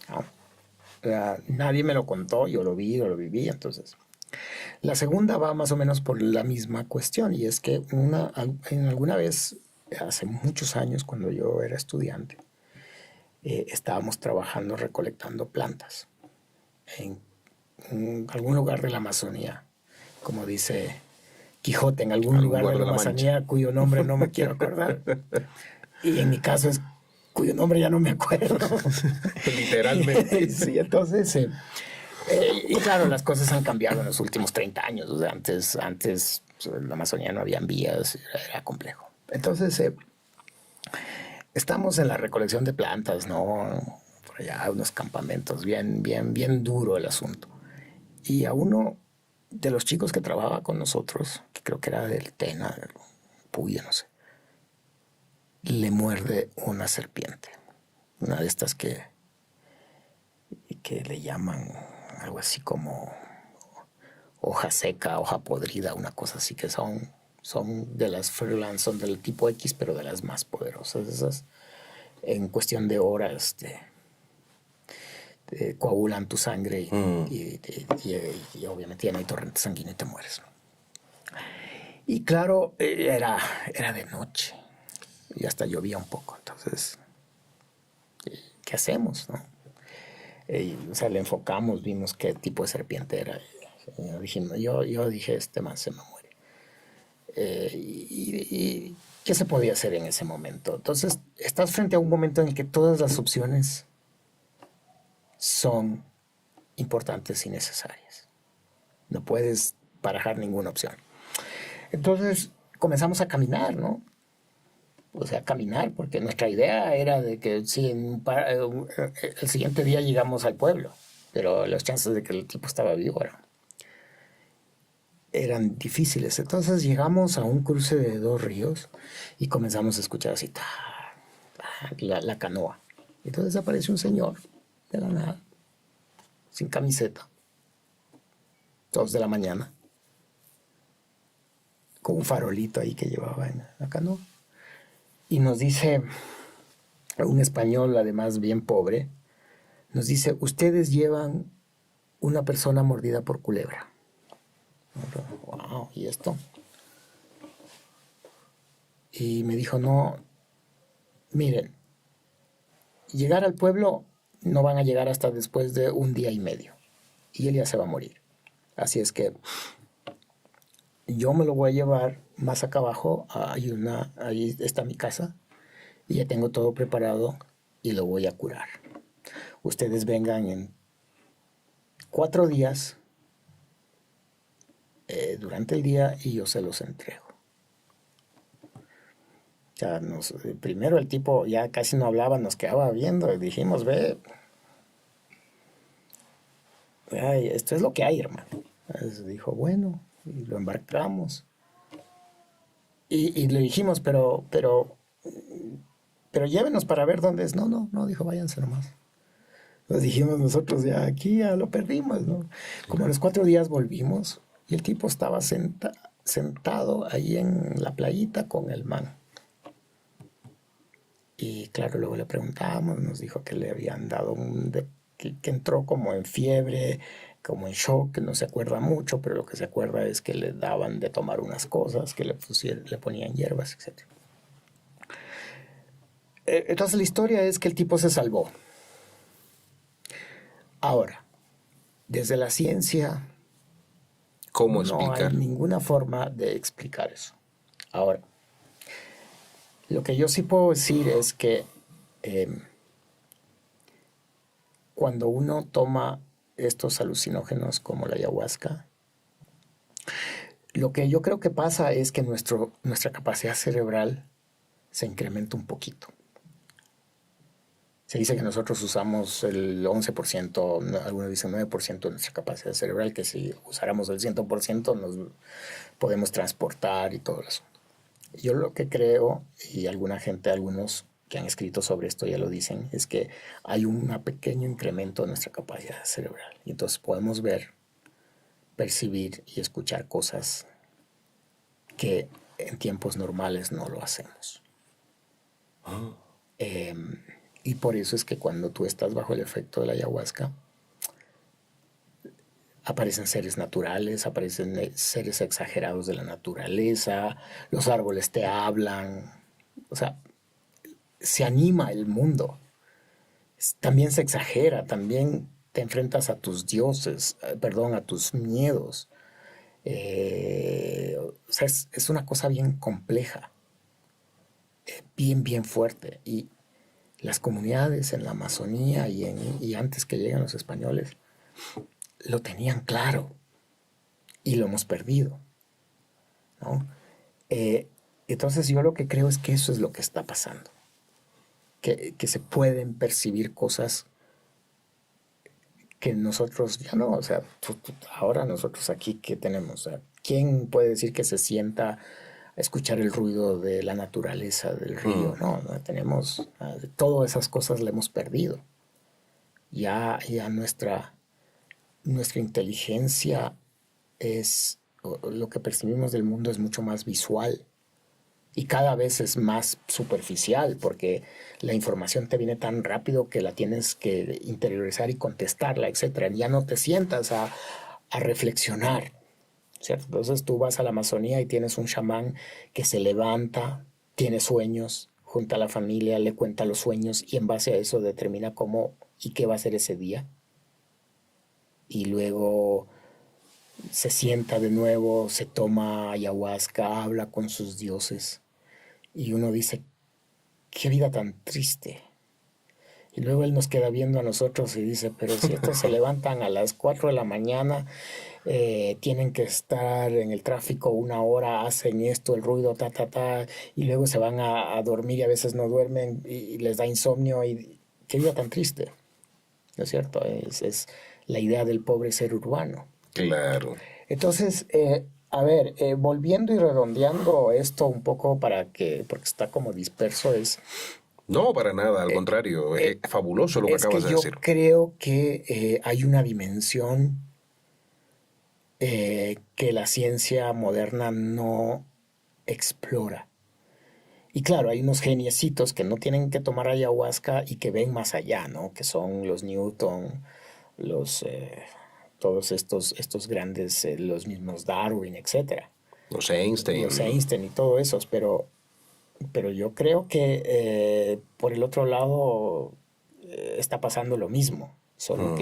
¿No? Nadie me lo contó, yo lo vi, yo lo viví, entonces. La segunda va más o menos por la misma cuestión, y es que en alguna vez, hace muchos años, cuando yo era estudiante, estábamos trabajando recolectando plantas en algún lugar de la Amazonía, como dice Quijote, en algún lugar de la Amazonía cuyo nombre no me quiero acordar. Y en mi caso es cuyo nombre ya no me acuerdo. Literalmente. Sí, entonces, y claro, las cosas han cambiado en los últimos 30 años. O sea, antes en la Amazonía no habían vías, era complejo. Entonces, estamos en la recolección de plantas, ¿no? Por allá, unos campamentos, bien duro el asunto. Y a uno de los chicos que trabajaba con nosotros, que creo que era del Tena, del Puya, no sé, le muerde una serpiente. Una de estas que le llaman algo así como hoja seca, hoja podrida, una cosa así, que son de las Furlan, son del tipo X, pero de las más poderosas. Esas, en cuestión de horas, te coagulan tu sangre y obviamente ya no hay torrente sanguíneo y te mueres, ¿no? Y claro, era de noche y hasta llovía un poco, entonces, ¿qué hacemos, no? O sea, le enfocamos, vimos qué tipo de serpiente era. Yo dije, este man se me muere. Y ¿qué se podía hacer en ese momento? Entonces, estás frente a un momento en el que todas las opciones son importantes y necesarias. No puedes barajar ninguna opción. Entonces, comenzamos a caminar, ¿no? O sea, caminar, porque nuestra idea era de que sí, el siguiente día llegamos al pueblo, pero las chances de que el tipo estaba vivo eran difíciles. Entonces llegamos a un cruce de 2 ríos y comenzamos a escuchar así la canoa. Entonces aparece un señor de la nada, sin camiseta, 2 de la mañana, con un farolito ahí que llevaba en la canoa. Y nos dice, un español además bien pobre, nos dice, ustedes llevan una persona mordida por culebra. Wow, ¿y esto? Y me dijo, no, miren, llegar al pueblo no van a llegar hasta después de 1 día y medio. Y él ya se va a morir. Así es que yo me lo voy a llevar más acá abajo, ahí está mi casa, y ya tengo todo preparado y lo voy a curar. Ustedes vengan en 4 días durante el día y yo se los entrego. O sea, primero el tipo ya casi no hablaba, nos quedaba viendo y dijimos, ve, ay, esto es lo que hay, hermano. Entonces dijo, bueno, y lo embarcamos. Y le dijimos, pero llévenos para ver dónde es. No, dijo, váyanse nomás. Nos dijimos nosotros, ya aquí ya lo perdimos, ¿no? Como a los 4 días volvimos y el tipo estaba sentado ahí en la playita con el man. Y claro, luego le preguntamos, nos dijo que le habían dado que entró como en fiebre, como en shock, que no se acuerda mucho, pero lo que se acuerda es que le daban de tomar unas cosas, que le ponían hierbas, etc. Entonces la historia es que el tipo se salvó. Ahora, desde la ciencia ¿Cómo no explicar? hay ninguna forma de explicar eso. Ahora, lo que yo sí puedo decir es que cuando uno toma estos alucinógenos como la ayahuasca, lo que yo creo que pasa es que nuestra capacidad cerebral se incrementa un poquito. Se dice que nosotros usamos el 11%, algunos dicen 9% de nuestra capacidad cerebral, que si usáramos el 100% nos podemos transportar y todo eso. Yo lo que creo, y algunos que han escrito sobre esto ya lo dicen, es que hay un pequeño incremento de nuestra capacidad cerebral. Y entonces podemos ver, percibir y escuchar cosas que en tiempos normales no lo hacemos. Y por eso es que cuando tú estás bajo el efecto de la ayahuasca, aparecen seres naturales, aparecen seres exagerados de la naturaleza, los árboles te hablan, o sea, se anima el mundo. También se exagera, también te enfrentas a tus dioses, a tus miedos. O sea, es una cosa bien compleja, bien fuerte. Y las comunidades en la Amazonía y antes que lleguen los españoles lo tenían claro y lo hemos perdido, ¿no? Entonces yo lo que creo es que eso es lo que está pasando, que se pueden percibir cosas que nosotros ya no, o sea, ahora nosotros aquí, ¿qué tenemos? O sea, ¿quién puede decir que se sienta a escuchar el ruido de la naturaleza, del río? No tenemos, todas esas cosas la hemos perdido. Ya nuestra inteligencia lo que percibimos del mundo es mucho más visual y cada vez es más superficial porque la información te viene tan rápido que la tienes que interiorizar y contestarla, etcétera. Ya no te sientas a reflexionar, ¿cierto? Entonces tú vas a la Amazonía y tienes un chamán que se levanta, tiene sueños, junta a la familia, le cuenta los sueños y en base a eso determina cómo y qué va a hacer ese día. Y luego se sienta de nuevo, se toma ayahuasca, habla con sus dioses. Y uno dice, qué vida tan triste. Y luego él nos queda viendo a nosotros y dice, pero si estos se levantan a las 4 de la mañana, tienen que estar en el tráfico 1 hora, hacen esto, el ruido, y luego se van a dormir y a veces no duermen y les da insomnio. Y qué vida tan triste, ¿no es cierto? Es la idea del pobre ser urbano. Claro. Entonces, a ver, volviendo y redondeando esto un poco porque está como disperso, No, para nada, al contrario, es fabuloso lo que acabas de decir. Yo creo que hay una dimensión que la ciencia moderna no explora. Y claro, hay unos geniecitos que no tienen que tomar ayahuasca y que ven más allá, ¿no? Que son los Newton, todos estos grandes, los mismos Darwin, etc. Los Einstein. Los Einstein y todo eso, pero yo creo que por el otro lado está pasando lo mismo, solo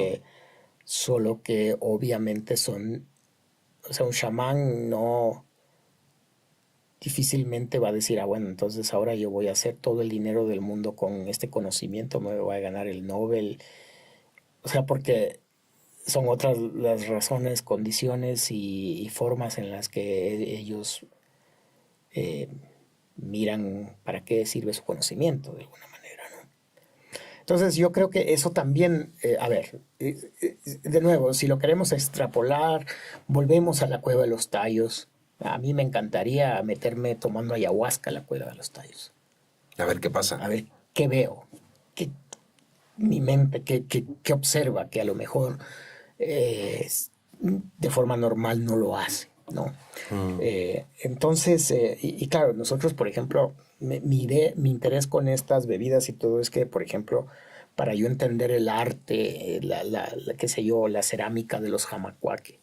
que obviamente un chamán difícilmente va a decir, bueno, entonces ahora yo voy a hacer todo el dinero del mundo con este conocimiento, me voy a ganar el Nobel. O sea, porque son otras las razones, condiciones y formas en las que ellos eh, miran para qué sirve su conocimiento de alguna manera, ¿no? Entonces yo creo que eso también, de nuevo, si lo queremos extrapolar, volvemos a la Cueva de los Tallos. A mí me encantaría meterme tomando ayahuasca a la Cueva de los Tallos. A ver qué pasa. A ver qué veo, qué, mi mente, qué observa, que a lo mejor de forma normal no lo hace, ¿no? Entonces, y claro, nosotros, por ejemplo, mi interés con estas bebidas y todo es que, por ejemplo, para yo entender el arte, qué sé yo, la cerámica de los Jamacuaque,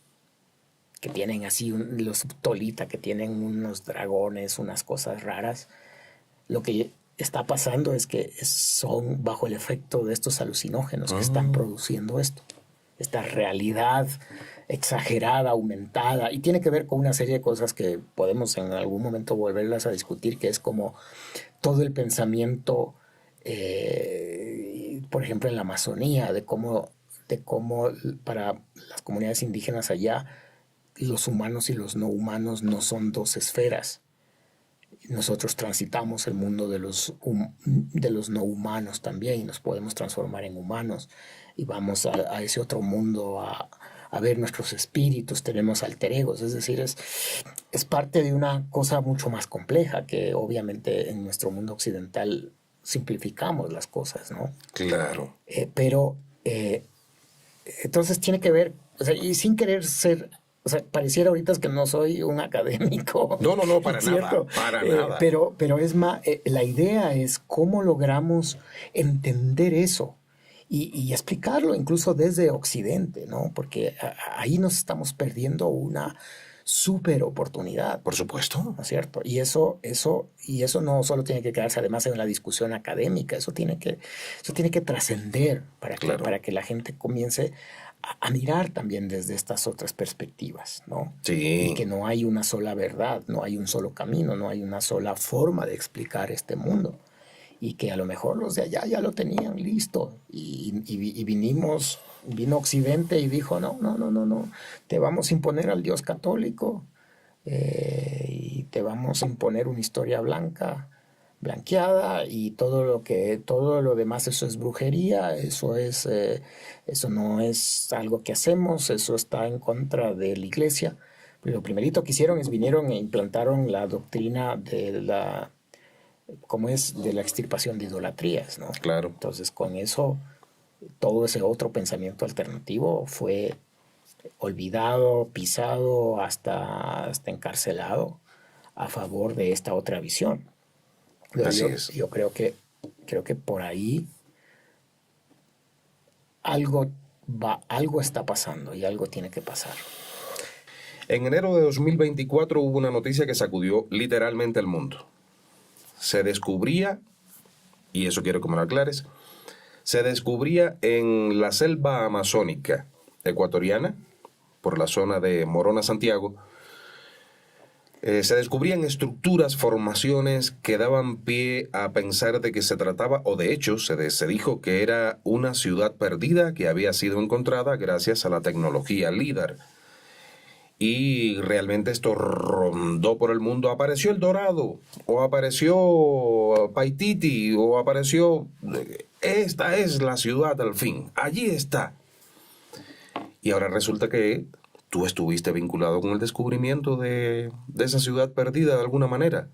que tienen así, los Tolita, que tienen unos dragones, unas cosas raras, lo que está pasando es que son bajo el efecto de estos alucinógenos que están produciendo esto, esta realidad exagerada, aumentada, y tiene que ver con una serie de cosas que podemos en algún momento volverlas a discutir, que es como todo el pensamiento, por ejemplo, en la Amazonía, de cómo para las comunidades indígenas allá, los humanos y los no humanos no son dos esferas. Nosotros transitamos el mundo de los no humanos también y nos podemos transformar en humanos y vamos a ese otro mundo a ver nuestros espíritus, tenemos alter egos, es decir, es parte de una cosa mucho más compleja que obviamente en nuestro mundo occidental simplificamos las cosas, ¿no? Claro. Pero entonces tiene que ver, o sea, y sin querer ser... O sea, pareciera ahorita que no soy un académico. No, para nada, para nada. Pero es más, la idea es cómo logramos entender eso y explicarlo incluso desde Occidente, ¿no? Porque ahí nos estamos perdiendo una súper oportunidad. Por supuesto. ¿No es cierto? Y eso no solo tiene que quedarse además en la discusión académica, eso tiene que trascender para que la gente comience a mirar también desde estas otras perspectivas, ¿no? Sí. Y que no hay una sola verdad, no hay un solo camino, no hay una sola forma de explicar este mundo. Y que a lo mejor los de allá ya lo tenían listo. Y vino Occidente y dijo, no, te vamos a imponer al Dios católico y te vamos a imponer una historia blanqueada y todo lo demás, eso es brujería, eso no es algo que hacemos, eso está en contra de la iglesia. Lo primerito que hicieron es vinieron e implantaron la doctrina de la extirpación de idolatrías, ¿no? Claro. Entonces con eso todo ese otro pensamiento alternativo fue olvidado, pisado, hasta encarcelado a favor de esta otra visión. Yo creo que por ahí algo está pasando y algo tiene que pasar. En enero de 2024 hubo una noticia que sacudió literalmente el mundo. Se descubría, y eso quiero que me lo aclares, se descubría en la selva amazónica ecuatoriana, por la zona de Morona, Santiago, se descubrían estructuras, formaciones que daban pie a pensar de que se trataba, o de hecho se dijo que era una ciudad perdida que había sido encontrada gracias a la tecnología LIDAR. Y realmente esto rondó por el mundo. Apareció El Dorado, o apareció Paititi, o apareció... Esta es la ciudad al fin, allí está. Y ahora resulta que tú estuviste vinculado con el descubrimiento de esa ciudad perdida de alguna manera.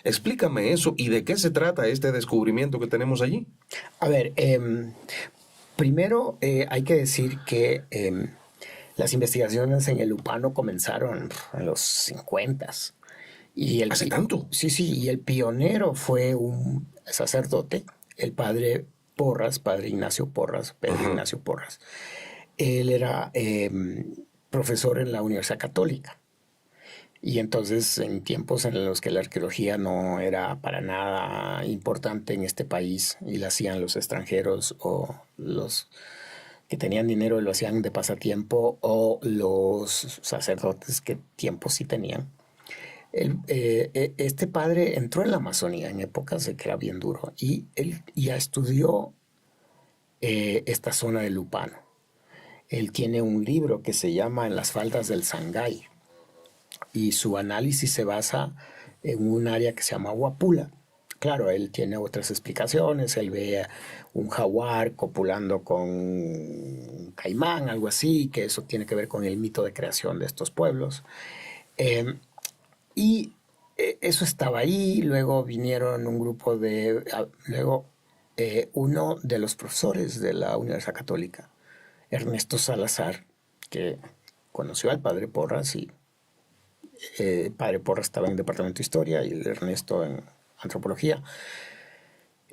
Explícame eso y de qué se trata este descubrimiento que tenemos allí. A ver, primero hay que decir que las investigaciones en el Lupano comenzaron en los 50s. ¿Hace tanto? Sí, y el pionero fue un sacerdote, el padre Ignacio Porras, Pedro Ignacio Porras. Él era profesor en la Universidad Católica. Y entonces, en tiempos en los que la arqueología no era para nada importante en este país y la hacían los extranjeros o los que tenían dinero lo hacían de pasatiempo o los sacerdotes que tiempo sí tenían. Este padre entró en la Amazonía en épocas de que era bien duro y él ya estudió esta zona del Lupano. Él tiene un libro que se llama En las faldas del Sangay y su análisis se basa en un área que se llama Huapula. Claro, él tiene otras explicaciones, él ve un jaguar copulando con un caimán, algo así, que eso tiene que ver con el mito de creación de estos pueblos. Y eso estaba ahí, luego vinieron un grupo de... Luego uno de los profesores de la Universidad Católica, Ernesto Salazar, que conoció al padre Porras y el padre Porras estaba en el departamento de historia y el Ernesto en antropología.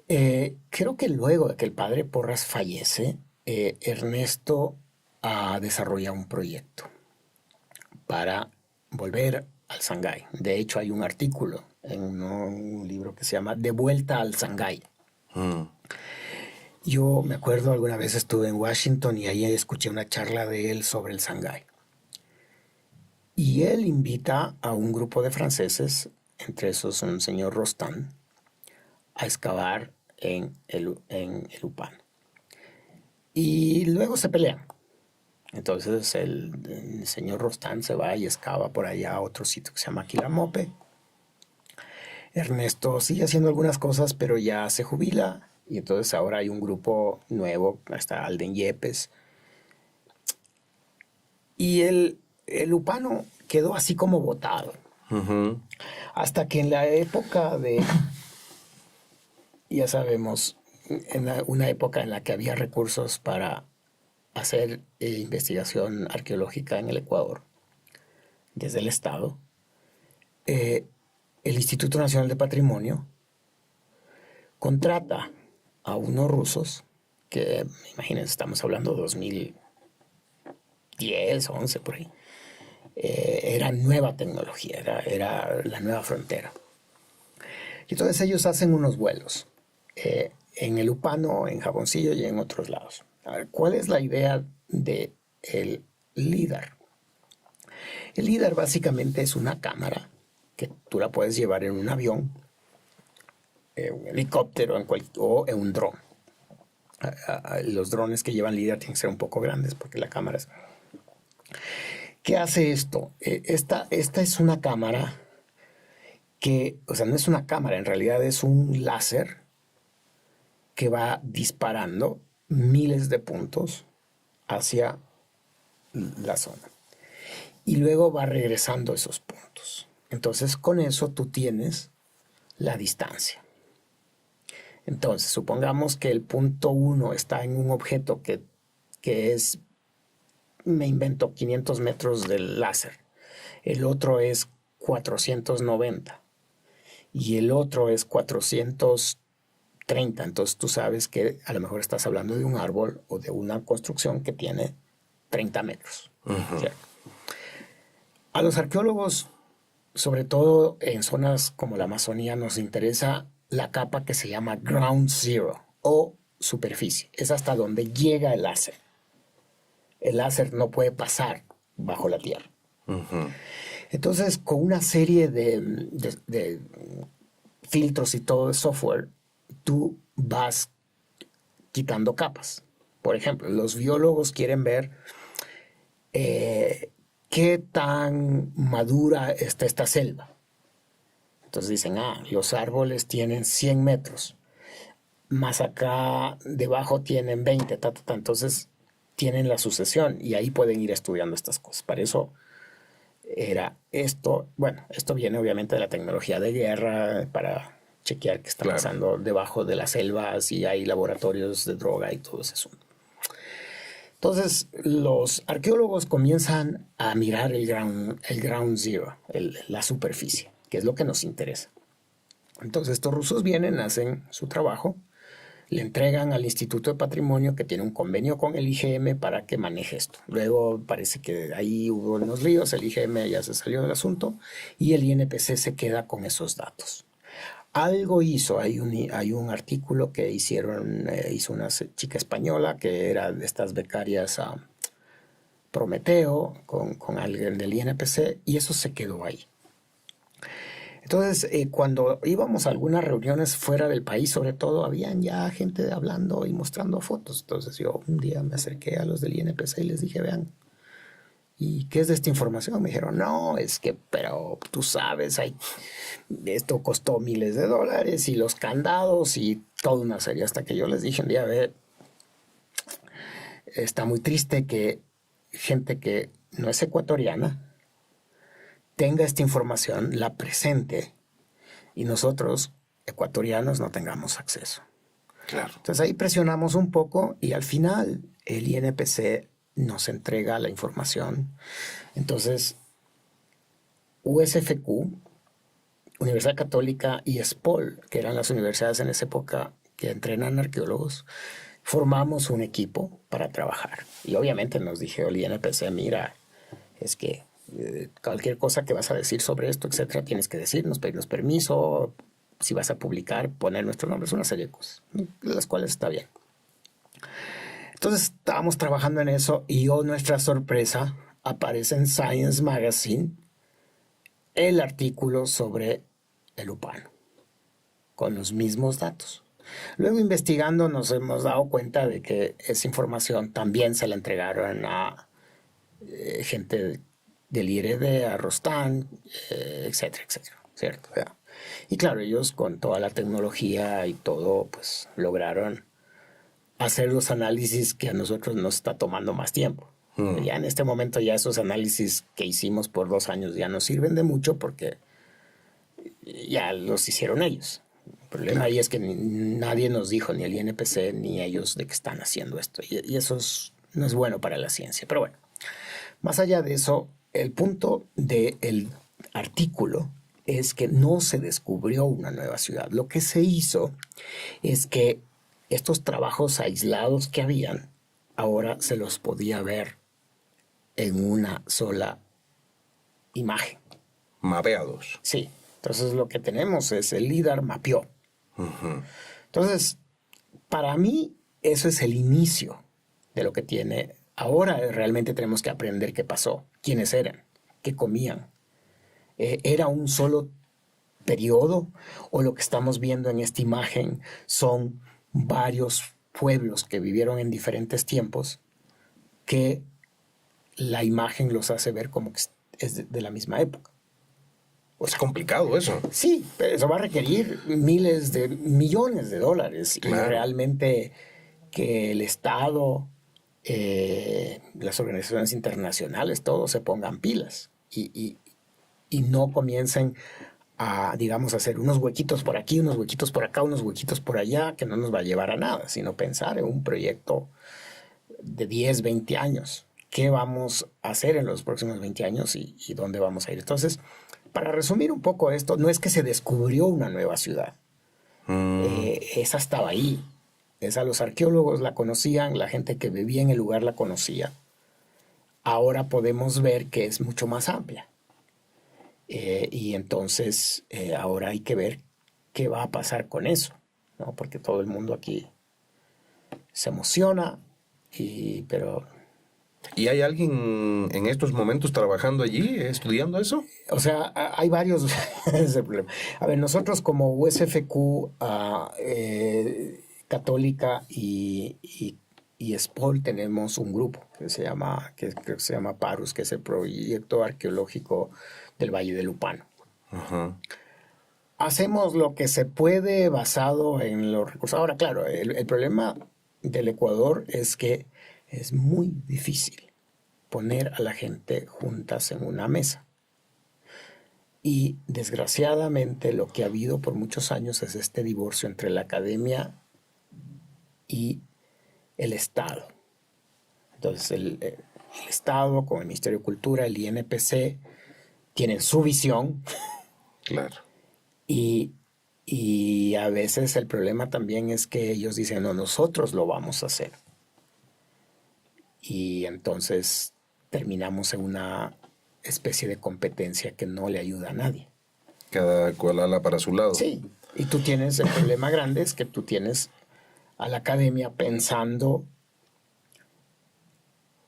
Creo que luego de que el padre Porras fallece, Ernesto desarrolla un proyecto para volver al Sangay. De hecho, hay un artículo en un libro que se llama De vuelta al Sangay. Yo me acuerdo, alguna vez estuve en Washington y ahí escuché una charla de él sobre el Sangay. Y él invita a un grupo de franceses, entre esos un señor Rostand, a excavar en el Upano. Y luego se pelean. Entonces el señor Rostand se va y excava por allá a otro sitio que se llama Quilamope. Ernesto sigue haciendo algunas cosas, pero ya se jubila. Y entonces ahora hay un grupo nuevo, está Alden Yepes. Y el Upano quedó así como botado. Hasta que en la época de, ya sabemos, una época en la que había recursos para hacer investigación arqueológica en el Ecuador, desde el Estado, el Instituto Nacional de Patrimonio contrata a unos rusos, que imagínense, estamos hablando de 2010, 11 por ahí. Era nueva tecnología, era la nueva frontera. Y entonces ellos hacen unos vuelos en el Upano, en Jaboncillo y en otros lados. A ver, ¿cuál es la idea del LIDAR? El LIDAR básicamente es una cámara que tú la puedes llevar en un avión, un helicóptero o en un dron. Los drones que llevan LIDAR tienen que ser un poco grandes porque la cámara es... ¿Qué hace esto? Esta es una cámara que, o sea, no es una cámara, en realidad es un láser que va disparando miles de puntos hacia la zona. Y luego va regresando esos puntos. Entonces, con eso tú tienes la distancia. Entonces, supongamos que el punto 1 está en un objeto que es, me invento, 500 metros del láser. El otro es 490. Y el otro es 430. Entonces, tú sabes que a lo mejor estás hablando de un árbol o de una construcción que tiene 30 metros. ¿Cierto? A los arqueólogos, sobre todo en zonas como la Amazonía, nos interesa la capa que se llama ground zero o superficie. Es hasta donde llega el láser. El láser no puede pasar bajo la tierra. Entonces, con una serie de filtros y todo el software, tú vas quitando capas. Por ejemplo, los biólogos quieren ver qué tan madura está esta selva. Entonces dicen, los árboles tienen 100 metros, más acá debajo tienen 20, entonces tienen la sucesión y ahí pueden ir estudiando estas cosas. Para eso era esto. Bueno, esto viene obviamente de la tecnología de guerra para chequear qué está pasando debajo de las selvas y hay laboratorios de droga y todo eso. Entonces, los arqueólogos comienzan a mirar el ground zero, la superficie, que es lo que nos interesa. Entonces, estos rusos vienen, hacen su trabajo, le entregan al Instituto de Patrimonio, que tiene un convenio con el IGM para que maneje esto. Luego parece que ahí hubo unos líos, el IGM ya se salió del asunto y el INPC se queda con esos datos. Algo hizo, hay un artículo que hizo una chica española que era de estas becarias a Prometeo con alguien del INPC y eso se quedó ahí. Entonces, cuando íbamos a algunas reuniones fuera del país, sobre todo, habían ya gente hablando y mostrando fotos. Entonces yo un día me acerqué a los del INPC y les dije, vean, ¿y qué es de esta información? Me dijeron, no, es que, pero tú sabes, esto costó miles de dólares y los candados y toda una serie. Hasta que yo les dije un día, ve, está muy triste que gente que no es ecuatoriana tenga esta información, la presente, y nosotros, ecuatorianos, no tengamos acceso. Claro. Entonces ahí presionamos un poco y al final el INPC nos entrega la información. Entonces, USFQ, Universidad Católica y ESPOL, que eran las universidades en esa época que entrenan arqueólogos, formamos un equipo para trabajar. Y obviamente nos dijo el INPC, mira, es que cualquier cosa que vas a decir sobre esto, etcétera, tienes que decirnos, pedirnos permiso, si vas a publicar, poner nuestros nombres, una serie de cosas, las cuales está bien. Entonces estábamos trabajando en eso y nuestra sorpresa, aparece en Science Magazine el artículo sobre el Lupano, con los mismos datos. Luego investigando nos hemos dado cuenta de que esa información también se la entregaron a gente del IRD, a Rostán, etcétera, etcétera, ¿cierto? Y claro, ellos con toda la tecnología y todo, pues lograron hacer los análisis que a nosotros nos está tomando más tiempo. Ya en este momento ya esos análisis que hicimos por 2 años ya no sirven de mucho porque ya los hicieron ellos. El problema ahí es que nadie nos dijo, ni el INPC ni ellos, de que están haciendo esto. Y eso no es bueno para la ciencia. Pero bueno, más allá de eso, el punto del artículo es que no se descubrió una nueva ciudad. Lo que se hizo es que estos trabajos aislados que habían, ahora se los podía ver en una sola imagen. Mapeados. Sí. Entonces lo que tenemos es el LIDAR mapeó. Entonces, para mí, eso es el inicio de lo que tiene. Ahora realmente tenemos que aprender qué pasó, quiénes eran, qué comían. ¿Era un solo periodo o lo que estamos viendo en esta imagen son varios pueblos que vivieron en diferentes tiempos que la imagen los hace ver como que es de la misma época? Es complicado eso. Sí, pero eso va a requerir millones de dólares. Claro. Y realmente que el Estado, las organizaciones internacionales, todos se pongan pilas y no comiencen a, digamos, hacer unos huequitos por aquí, unos huequitos por acá, unos huequitos por allá, que no nos va a llevar a nada, sino pensar en un proyecto de 10, 20 años. ¿Qué vamos a hacer en los próximos 20 años y dónde vamos a ir? Entonces, para resumir un poco esto, no es que se descubrió una nueva ciudad. Esa estaba ahí. Esa los arqueólogos la conocían, la gente que vivía en el lugar la conocía. Ahora podemos ver que es mucho más amplia. Y entonces ahora hay que ver qué va a pasar con eso, ¿no? Porque todo el mundo aquí se emociona, pero... ¿Y hay alguien en estos momentos trabajando allí, estudiando eso? O sea, hay varios. Ese problema. A ver, nosotros como USFQ, Católica y ESPOL tenemos un grupo que creo que se llama PARUS, que es el Proyecto Arqueológico del Valle de Lupano. Hacemos lo que se puede basado en los recursos. Ahora, claro, el problema del Ecuador es que es muy difícil poner a la gente juntas en una mesa. Y desgraciadamente lo que ha habido por muchos años es este divorcio entre la academia y el Estado. Entonces el Estado, con el Ministerio de Cultura, el INPC, tienen su visión. Claro. Y a veces el problema también es que ellos dicen, no, nosotros lo vamos a hacer. Y entonces terminamos en una especie de competencia que no le ayuda a nadie. Cada cual ala para su lado. Sí, y tú tienes el problema grande, es que tú tienes a la academia pensando,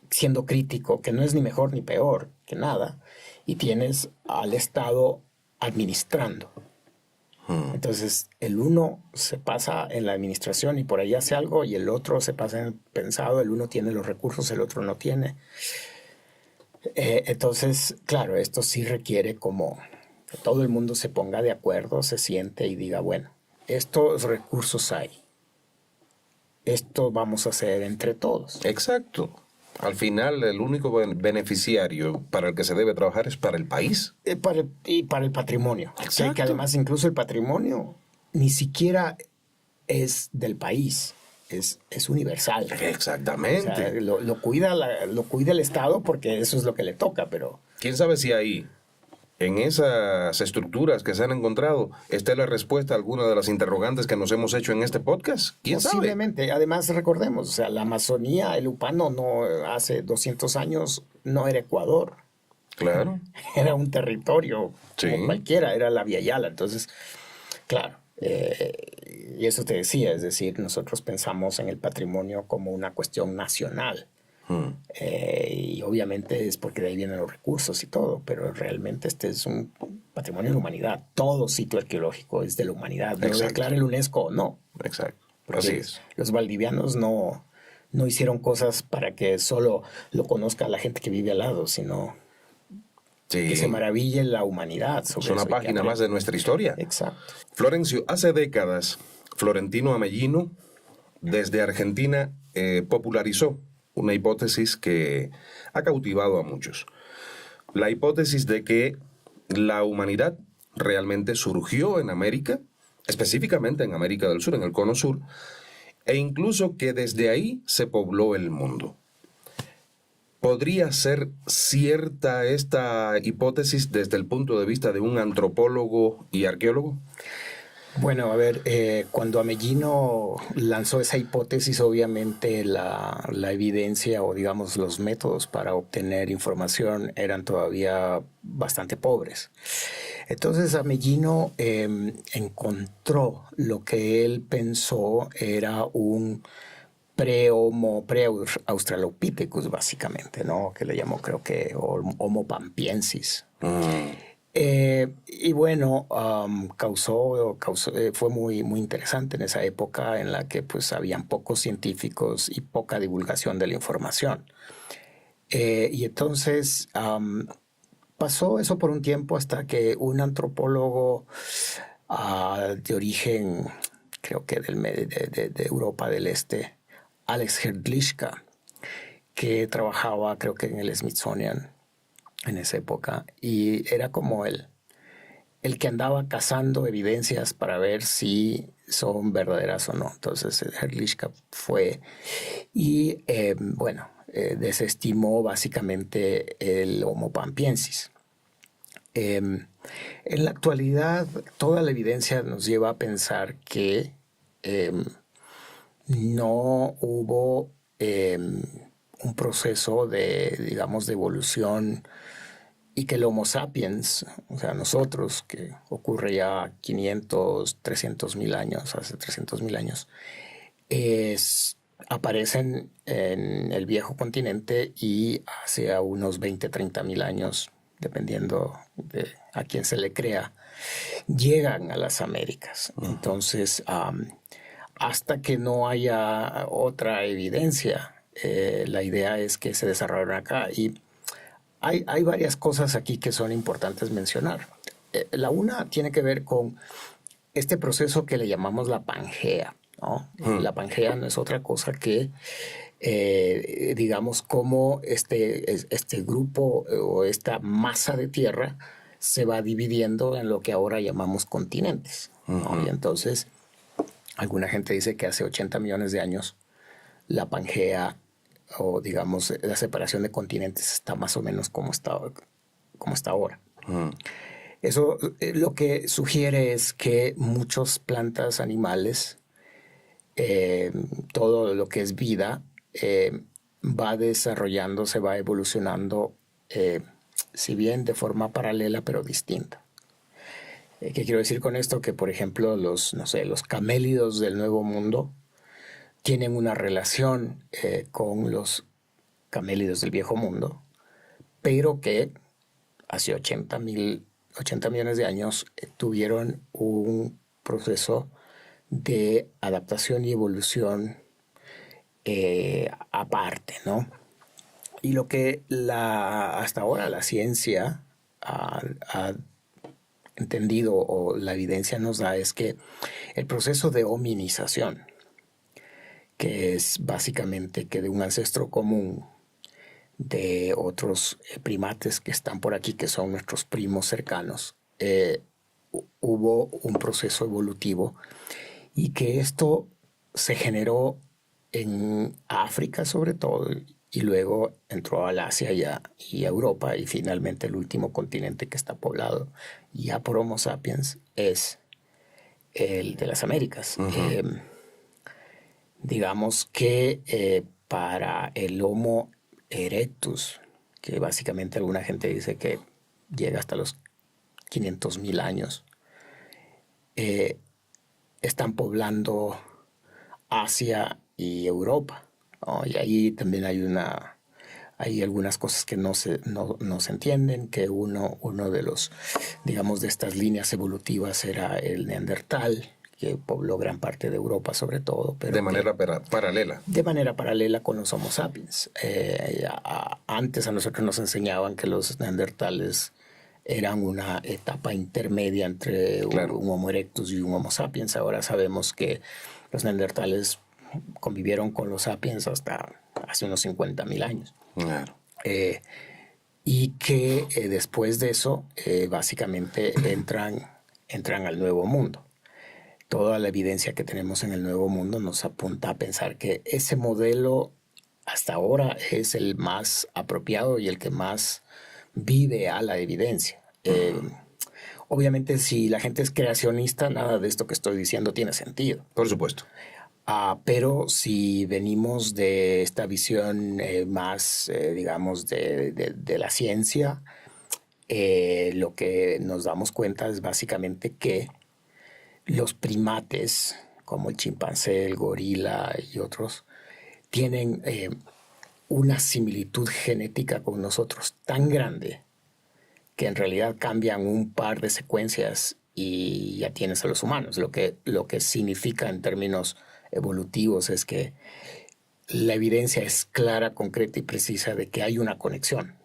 siendo crítico, que no es ni mejor ni peor que nada, y tienes al Estado administrando. Entonces, el uno se pasa en la administración y por ahí hace algo, y el otro se pasa en el pensado. El uno tiene los recursos, el otro no tiene. Entonces, claro, esto sí requiere como que todo el mundo se ponga de acuerdo, se siente y diga, bueno, estos recursos hay. Esto vamos a hacer entre todos. Exacto. Al final, el único beneficiario para el que se debe trabajar es para el país. Y para el patrimonio. Exacto. Que además incluso el patrimonio ni siquiera es del país, es universal. Exactamente. O sea, lo cuida el Estado porque eso es lo que le toca, pero... ¿Quién sabe si ahí, en esas estructuras que se han encontrado, está la respuesta a alguna de las interrogantes que nos hemos hecho en este podcast? ¿Quién sabe? Posiblemente. Además, recordemos, o sea, la Amazonía, el Upano, no, hace 200 años no era Ecuador. Claro. Era un territorio como cualquiera, era la Via Yala. Entonces, claro, y eso te decía, es decir, nosotros pensamos en el patrimonio como una cuestión nacional. Y obviamente es porque de ahí vienen los recursos y todo, pero realmente este es un patrimonio de la humanidad. Todo sitio arqueológico es de la humanidad. ¿Lo declara el UNESCO o no? Exacto. Porque Así es. los valdivianos no hicieron cosas para que solo lo conozca la gente que vive al lado, sino que se maraville la humanidad. Es una página más de nuestra historia. Exacto. Florencio, hace décadas, Florentino Amellino, desde Argentina, popularizó una hipótesis que ha cautivado a muchos. La hipótesis de que la humanidad realmente surgió en América, específicamente en América del Sur, en el Cono Sur, e incluso que desde ahí se pobló el mundo. ¿Podría ser cierta esta hipótesis desde el punto de vista de un antropólogo y arqueólogo? Bueno, a ver, cuando Amellino lanzó esa hipótesis, obviamente la evidencia o digamos los métodos para obtener información eran todavía bastante pobres. Entonces Amellino encontró lo que él pensó era un pre-Australopithecus, básicamente, ¿no? Que le llamó, creo que, Homo pampiensis. Y bueno, fue muy, muy interesante en esa época en la que pues habían pocos científicos y poca divulgación de la información. Y entonces pasó eso por un tiempo hasta que un antropólogo de origen, creo que de Europa del Este, Alex Hrdlicka, que trabajaba creo que en el Smithsonian en esa época, y era como el que andaba cazando evidencias para ver si son verdaderas o no. Entonces Hrdlicka fue y desestimó básicamente el Homo pampiensis. En la actualidad toda la evidencia nos lleva a pensar que no hubo un proceso de evolución y que el Homo sapiens, o sea, nosotros, que ocurre ya 500, 300 mil años, hace 300 mil años, aparecen en el viejo continente y hace unos 20, 30 mil años, dependiendo de a quién se le crea, llegan a las Américas. Entonces, hasta que no haya otra evidencia, la idea es que se desarrollaron acá. Y hay varias cosas aquí que son importantes mencionar. La una tiene que ver con este proceso que le llamamos la Pangea, ¿no? La Pangea no es otra cosa que, digamos, cómo este grupo o esta masa de tierra se va dividiendo en lo que ahora llamamos continentes, ¿no? Y entonces, alguna gente dice que hace 80 millones de años la Pangea, o digamos la separación de continentes, está más o menos como está ahora. Eso lo que sugiere es que muchas plantas, animales, todo lo que es vida, va desarrollándose, va evolucionando, si bien de forma paralela pero distinta. ¿Qué quiero decir con esto? Que por ejemplo los camélidos del Nuevo Mundo tienen una relación con los camélidos del Viejo Mundo, pero que hace 80 mil 80 millones de años tuvieron un proceso de adaptación y evolución aparte, ¿no? Y lo que hasta ahora la ciencia ha entendido o la evidencia nos da es que el proceso de hominización, que es básicamente que de un ancestro común de otros primates que están por aquí, que son nuestros primos cercanos, hubo un proceso evolutivo y que esto se generó en África sobre todo, y luego entró al Asia y a Europa, y finalmente el último continente que está poblado ya por Homo sapiens es el de las Américas. Digamos que para el Homo erectus, que básicamente alguna gente dice que llega hasta los 500.000 años, están poblando Asia y Europa, ¿no? Y ahí también hay algunas cosas que no se entienden, que uno de los, digamos, de estas líneas evolutivas era el Neandertal, que pobló gran parte de Europa sobre todo. Pero de manera paralela. De manera paralela con los Homo sapiens. Antes a nosotros nos enseñaban que los neandertales eran una etapa intermedia entre un Homo erectus y un Homo sapiens. Ahora sabemos que los neandertales convivieron con los sapiens hasta hace unos 50.000 años. Claro. Y que después de eso, básicamente entran al Nuevo Mundo. Toda la evidencia que tenemos en el Nuevo Mundo nos apunta a pensar que ese modelo hasta ahora es el más apropiado y el que más vive a la evidencia. Obviamente, si la gente es creacionista, nada de esto que estoy diciendo tiene sentido. Por supuesto. Pero si venimos de esta visión más, digamos, de la ciencia, lo que nos damos cuenta es básicamente que los primates, como el chimpancé, el gorila y otros, tienen una similitud genética con nosotros tan grande que en realidad cambian un par de secuencias y ya tienes a los humanos. Lo que significa en términos evolutivos es que la evidencia es clara, concreta y precisa de que hay una conexión,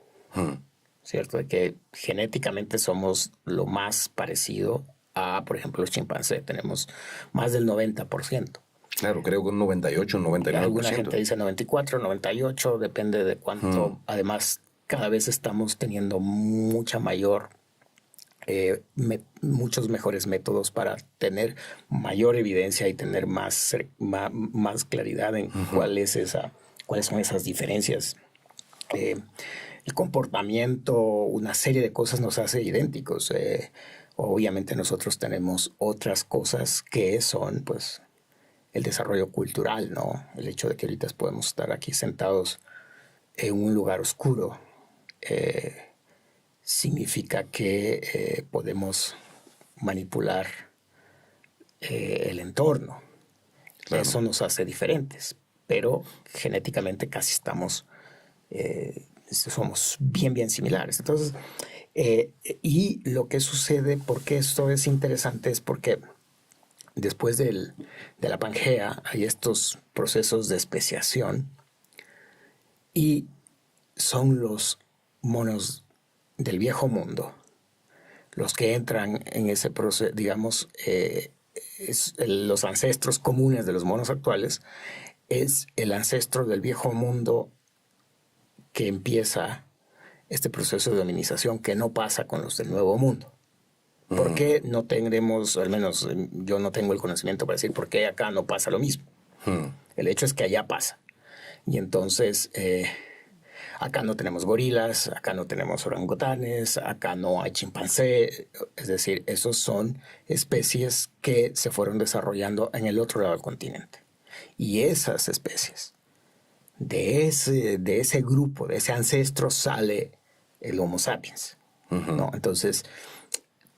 ¿cierto? De que genéticamente somos lo más parecido a, por ejemplo, los chimpancés. Tenemos más del 90%. Claro, creo que un 98, un 99%. Alguna gente dice 94, 98, depende de cuánto. Además, cada vez estamos teniendo mucha mayor, muchos mejores métodos para tener mayor evidencia y tener más claridad en cuáles son esas diferencias. El comportamiento, una serie de cosas nos hace idénticos. Obviamente nosotros tenemos otras cosas que son, pues, el desarrollo cultural, ¿no? El hecho de que ahorita podemos estar aquí sentados en un lugar oscuro significa que podemos manipular el entorno. Claro. Eso nos hace diferentes, pero genéticamente casi somos bien similares. Entonces, y lo que sucede, porque esto es interesante, es porque después de la Pangea hay estos procesos de especiación y son los monos del viejo mundo los que entran en ese proceso, digamos, los ancestros comunes de los monos actuales es el ancestro del viejo mundo que empieza este proceso de hominización que no pasa con los del nuevo mundo. ¿Por qué no tendremos, al menos yo no tengo el conocimiento para decir por qué acá no pasa lo mismo? El hecho es que allá pasa. Y entonces acá no tenemos gorilas, acá no tenemos orangutanes, acá no hay chimpancé. Es decir, esos son especies que se fueron desarrollando en el otro lado del continente. Y esas especies, de ese grupo, de ese ancestro, sale el Homo sapiens, ¿no? Entonces,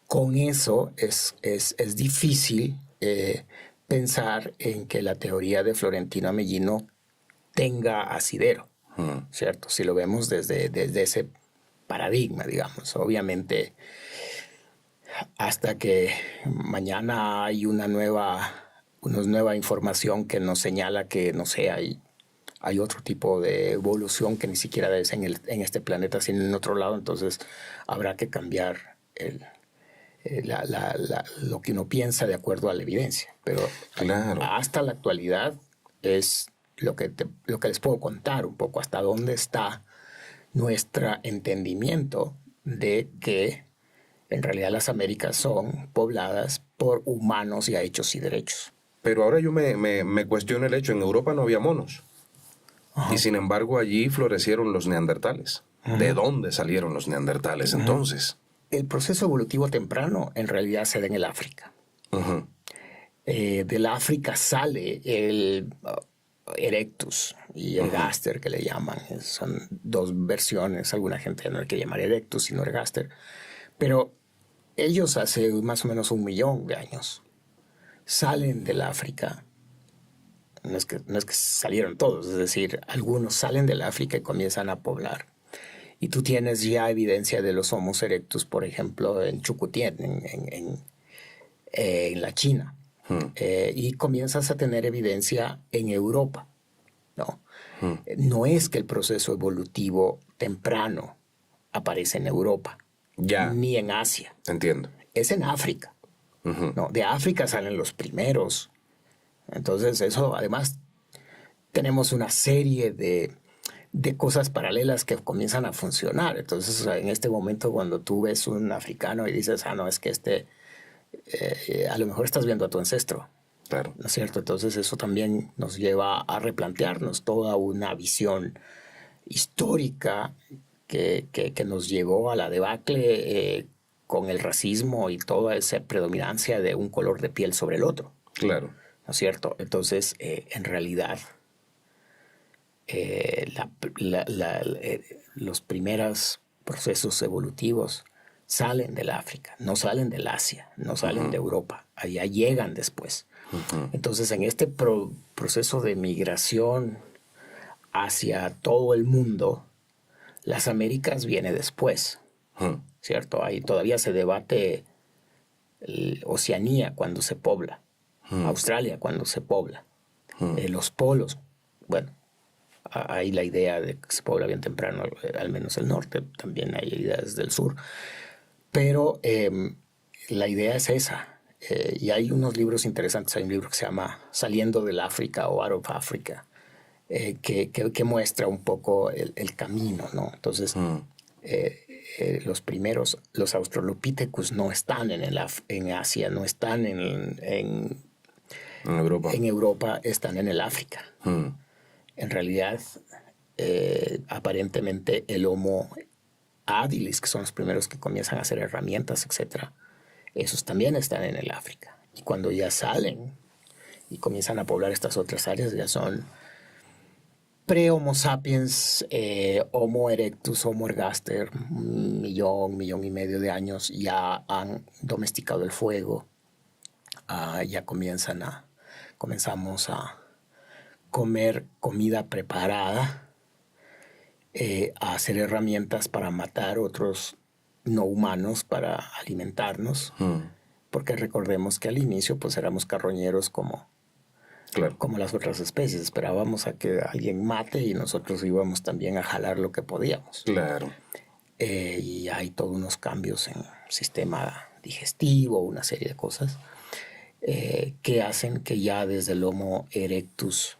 con eso es difícil pensar en que la teoría de Florentino Amellino tenga asidero, ¿cierto? Si lo vemos desde ese paradigma, digamos. Obviamente, hasta que mañana hay una nueva información que nos señala que, no sé, hay otro tipo de evolución que ni siquiera es en este planeta, sino en otro lado. Entonces habrá que cambiar lo que uno piensa de acuerdo a la evidencia. Pero Claro. hasta la actualidad es lo que les puedo contar un poco, hasta dónde está nuestro entendimiento de que en realidad las Américas son pobladas por humanos ya hechos y derechos. Pero ahora yo me cuestiono el hecho, en Europa no había monos. Y sin embargo allí florecieron los neandertales. ¿De dónde salieron los neandertales entonces? El proceso evolutivo temprano en realidad se da en el África. Ujú. Del África sale el Erectus y el Gaster, que le llaman. Son dos versiones. Alguna gente no le quiere llamar Erectus, sino Ergaster. Pero ellos hace más o menos 1 millón de años salen del África. No es que salieron todos, es decir, algunos salen del África y comienzan a poblar. Y tú tienes ya evidencia de los Homo erectus, por ejemplo, en Chukutien, en la China. Y comienzas a tener evidencia en Europa, ¿no? No es que el proceso evolutivo temprano aparece en Europa, Ya. ni en Asia. Entiendo. Es en África. ¿No? De África salen los primeros. Entonces, eso, además, tenemos una serie de cosas paralelas que comienzan a funcionar. Entonces, o sea, en este momento, cuando tú ves un africano y dices, no, es que a lo mejor estás viendo a tu ancestro. Claro. ¿No es cierto? Entonces, eso también nos lleva a replantearnos toda una visión histórica que nos llevó a la debacle con el racismo y toda esa predominancia de un color de piel sobre el otro. Claro. ¿No es cierto? Entonces, en realidad, los primeros procesos evolutivos salen del África, no salen del Asia, no salen de Europa, allá llegan después. Entonces, en este proceso de migración hacia todo el mundo, las Américas viene después, ¿cierto? Ahí todavía se debate Oceanía cuando se pobla, Australia cuando se pobla, los polos, bueno, hay la idea de que se pobla bien temprano, al menos el norte, también hay ideas del sur, pero la idea es esa. Y hay unos libros interesantes, hay un libro que se llama Saliendo del África o Out of Africa, que muestra un poco el camino, ¿no? Entonces, los Australopithecus no están en Asia, no están en Europa. En Europa, están en el África. En realidad, aparentemente el Homo habilis, que son los primeros que comienzan a hacer herramientas, etc., esos también están en el África. Y cuando ya salen y comienzan a poblar estas otras áreas, ya son pre-Homo sapiens, Homo erectus, Homo ergaster, 1,500,000 de años, ya han domesticado el fuego, ya comenzamos a comer comida preparada, a hacer herramientas para matar otros no humanos para alimentarnos, porque recordemos que al inicio pues éramos carroñeros como las otras especies, esperábamos a que alguien mate y nosotros íbamos también a jalar lo que podíamos. Claro. Y hay todos unos cambios en el sistema digestivo, una serie de cosas que hacen que ya desde el Homo erectus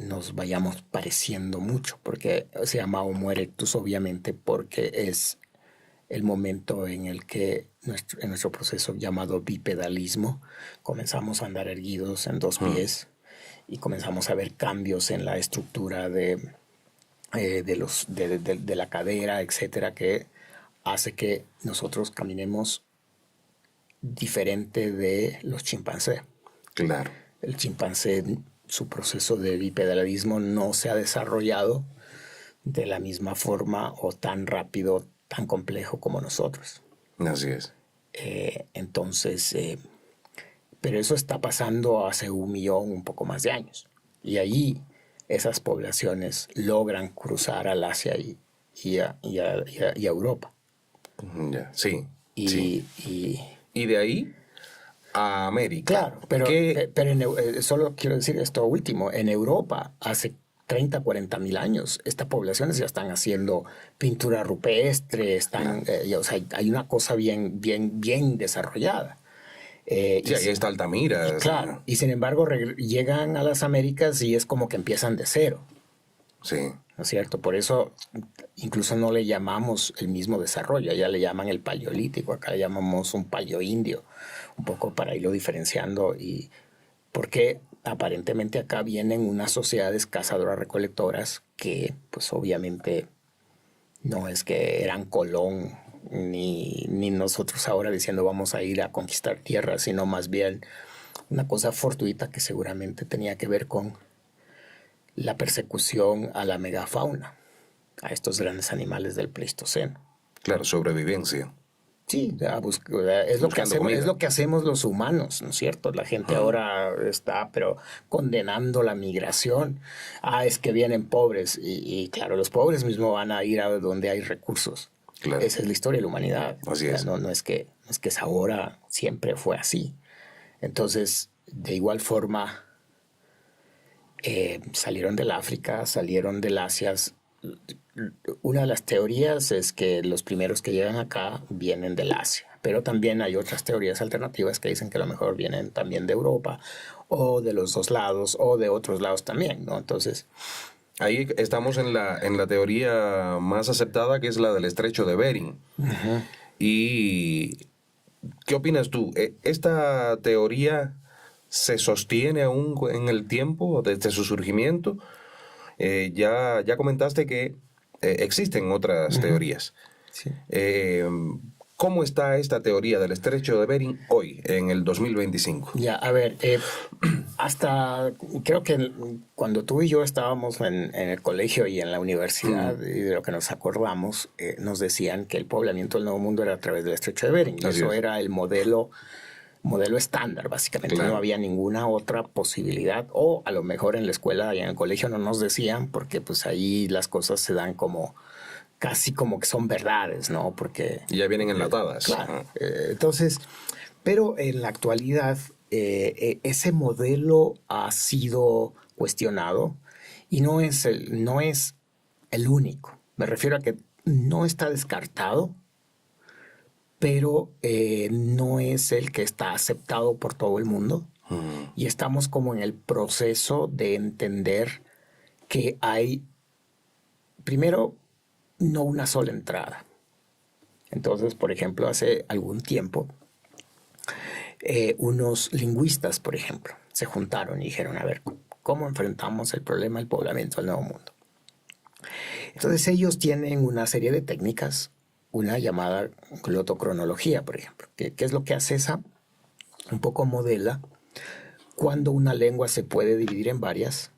nos vayamos pareciendo mucho, porque se llama Homo erectus obviamente porque es el momento en el que en nuestro proceso llamado bipedalismo comenzamos a andar erguidos en dos pies y comenzamos a ver cambios en la estructura de la cadera, etcétera, que hace que nosotros caminemos diferente de los chimpancés. Claro. El chimpancé, su proceso de bipedalismo no se ha desarrollado de la misma forma o tan rápido, tan complejo como nosotros. Así es. Entonces, pero eso está pasando hace 1,000,000, un poco más de años. Y allí esas poblaciones logran cruzar al Asia y a Europa. Ya, sí. y, Y de ahí a América. claro, pero solo quiero decir esto último. En Europa, hace 30, 40 mil años, estas poblaciones ya están haciendo pintura rupestre, o sea, hay una cosa bien desarrollada. Sí, ahí está Altamira. Claro, y sin embargo llegan a las Américas y es como que empiezan de cero. Sí. ¿No es cierto? Por eso incluso no le llamamos el mismo desarrollo, allá le llaman el paleolítico, acá le llamamos un paleoindio, un poco para irlo diferenciando, y porque aparentemente acá vienen unas sociedades cazadoras-recolectoras que pues obviamente no es que eran Colón ni nosotros ahora diciendo vamos a ir a conquistar tierras, sino más bien una cosa fortuita que seguramente tenía que ver con la persecución a la megafauna, a estos grandes animales del Pleistoceno. Claro, sobrevivencia. Sí, es lo que hacemos los humanos, ¿no es cierto? La gente ahora está, pero condenando la migración. Es que vienen pobres y claro, los pobres mismos van a ir a donde hay recursos. Claro. Esa es la historia de la humanidad. Así es. No es que es ahora, siempre fue así. Entonces, de igual forma, salieron del África, salieron del Asia. Una de las teorías es que los primeros que llegan acá vienen del Asia, pero también hay otras teorías alternativas que dicen que a lo mejor vienen también de Europa o de los dos lados o de otros lados también, ¿no? Entonces, ahí estamos en la teoría más aceptada, que es la del estrecho de Bering. uh-huh. ¿Y qué opinas tú? ¿Esta teoría se sostiene aún en el tiempo desde su surgimiento? Ya comentaste que existen otras uh-huh. teorías. Sí. ¿Cómo está esta teoría del estrecho de Bering hoy, en el 2025? Ya, a ver, hasta creo que cuando tú y yo estábamos en el colegio y en la universidad, y de lo que nos acordamos, nos decían que el poblamiento del Nuevo Mundo era a través del estrecho de Bering. Y eso era el modelo estándar, básicamente. Claro. No había ninguna otra posibilidad, o a lo mejor en la escuela y en el colegio no nos decían, porque pues ahí las cosas se dan como casi como que son verdades, ¿no? Porque ya vienen enlatadas. Claro. Entonces, pero en la actualidad ese modelo ha sido cuestionado y no es el único. Me refiero a que no está descartado, pero no es el que está aceptado por todo el mundo. Y estamos como en el proceso de entender que hay, primero, no una sola entrada. Entonces, por ejemplo, hace algún tiempo, unos lingüistas, por ejemplo, se juntaron y dijeron, a ver, ¿cómo enfrentamos el problema del poblamiento del Nuevo Mundo? Entonces ellos tienen una serie de técnicas, una llamada glotocronología, por ejemplo. ¿Qué es lo que hace esa? Un poco modela cuando una lengua se puede dividir en varias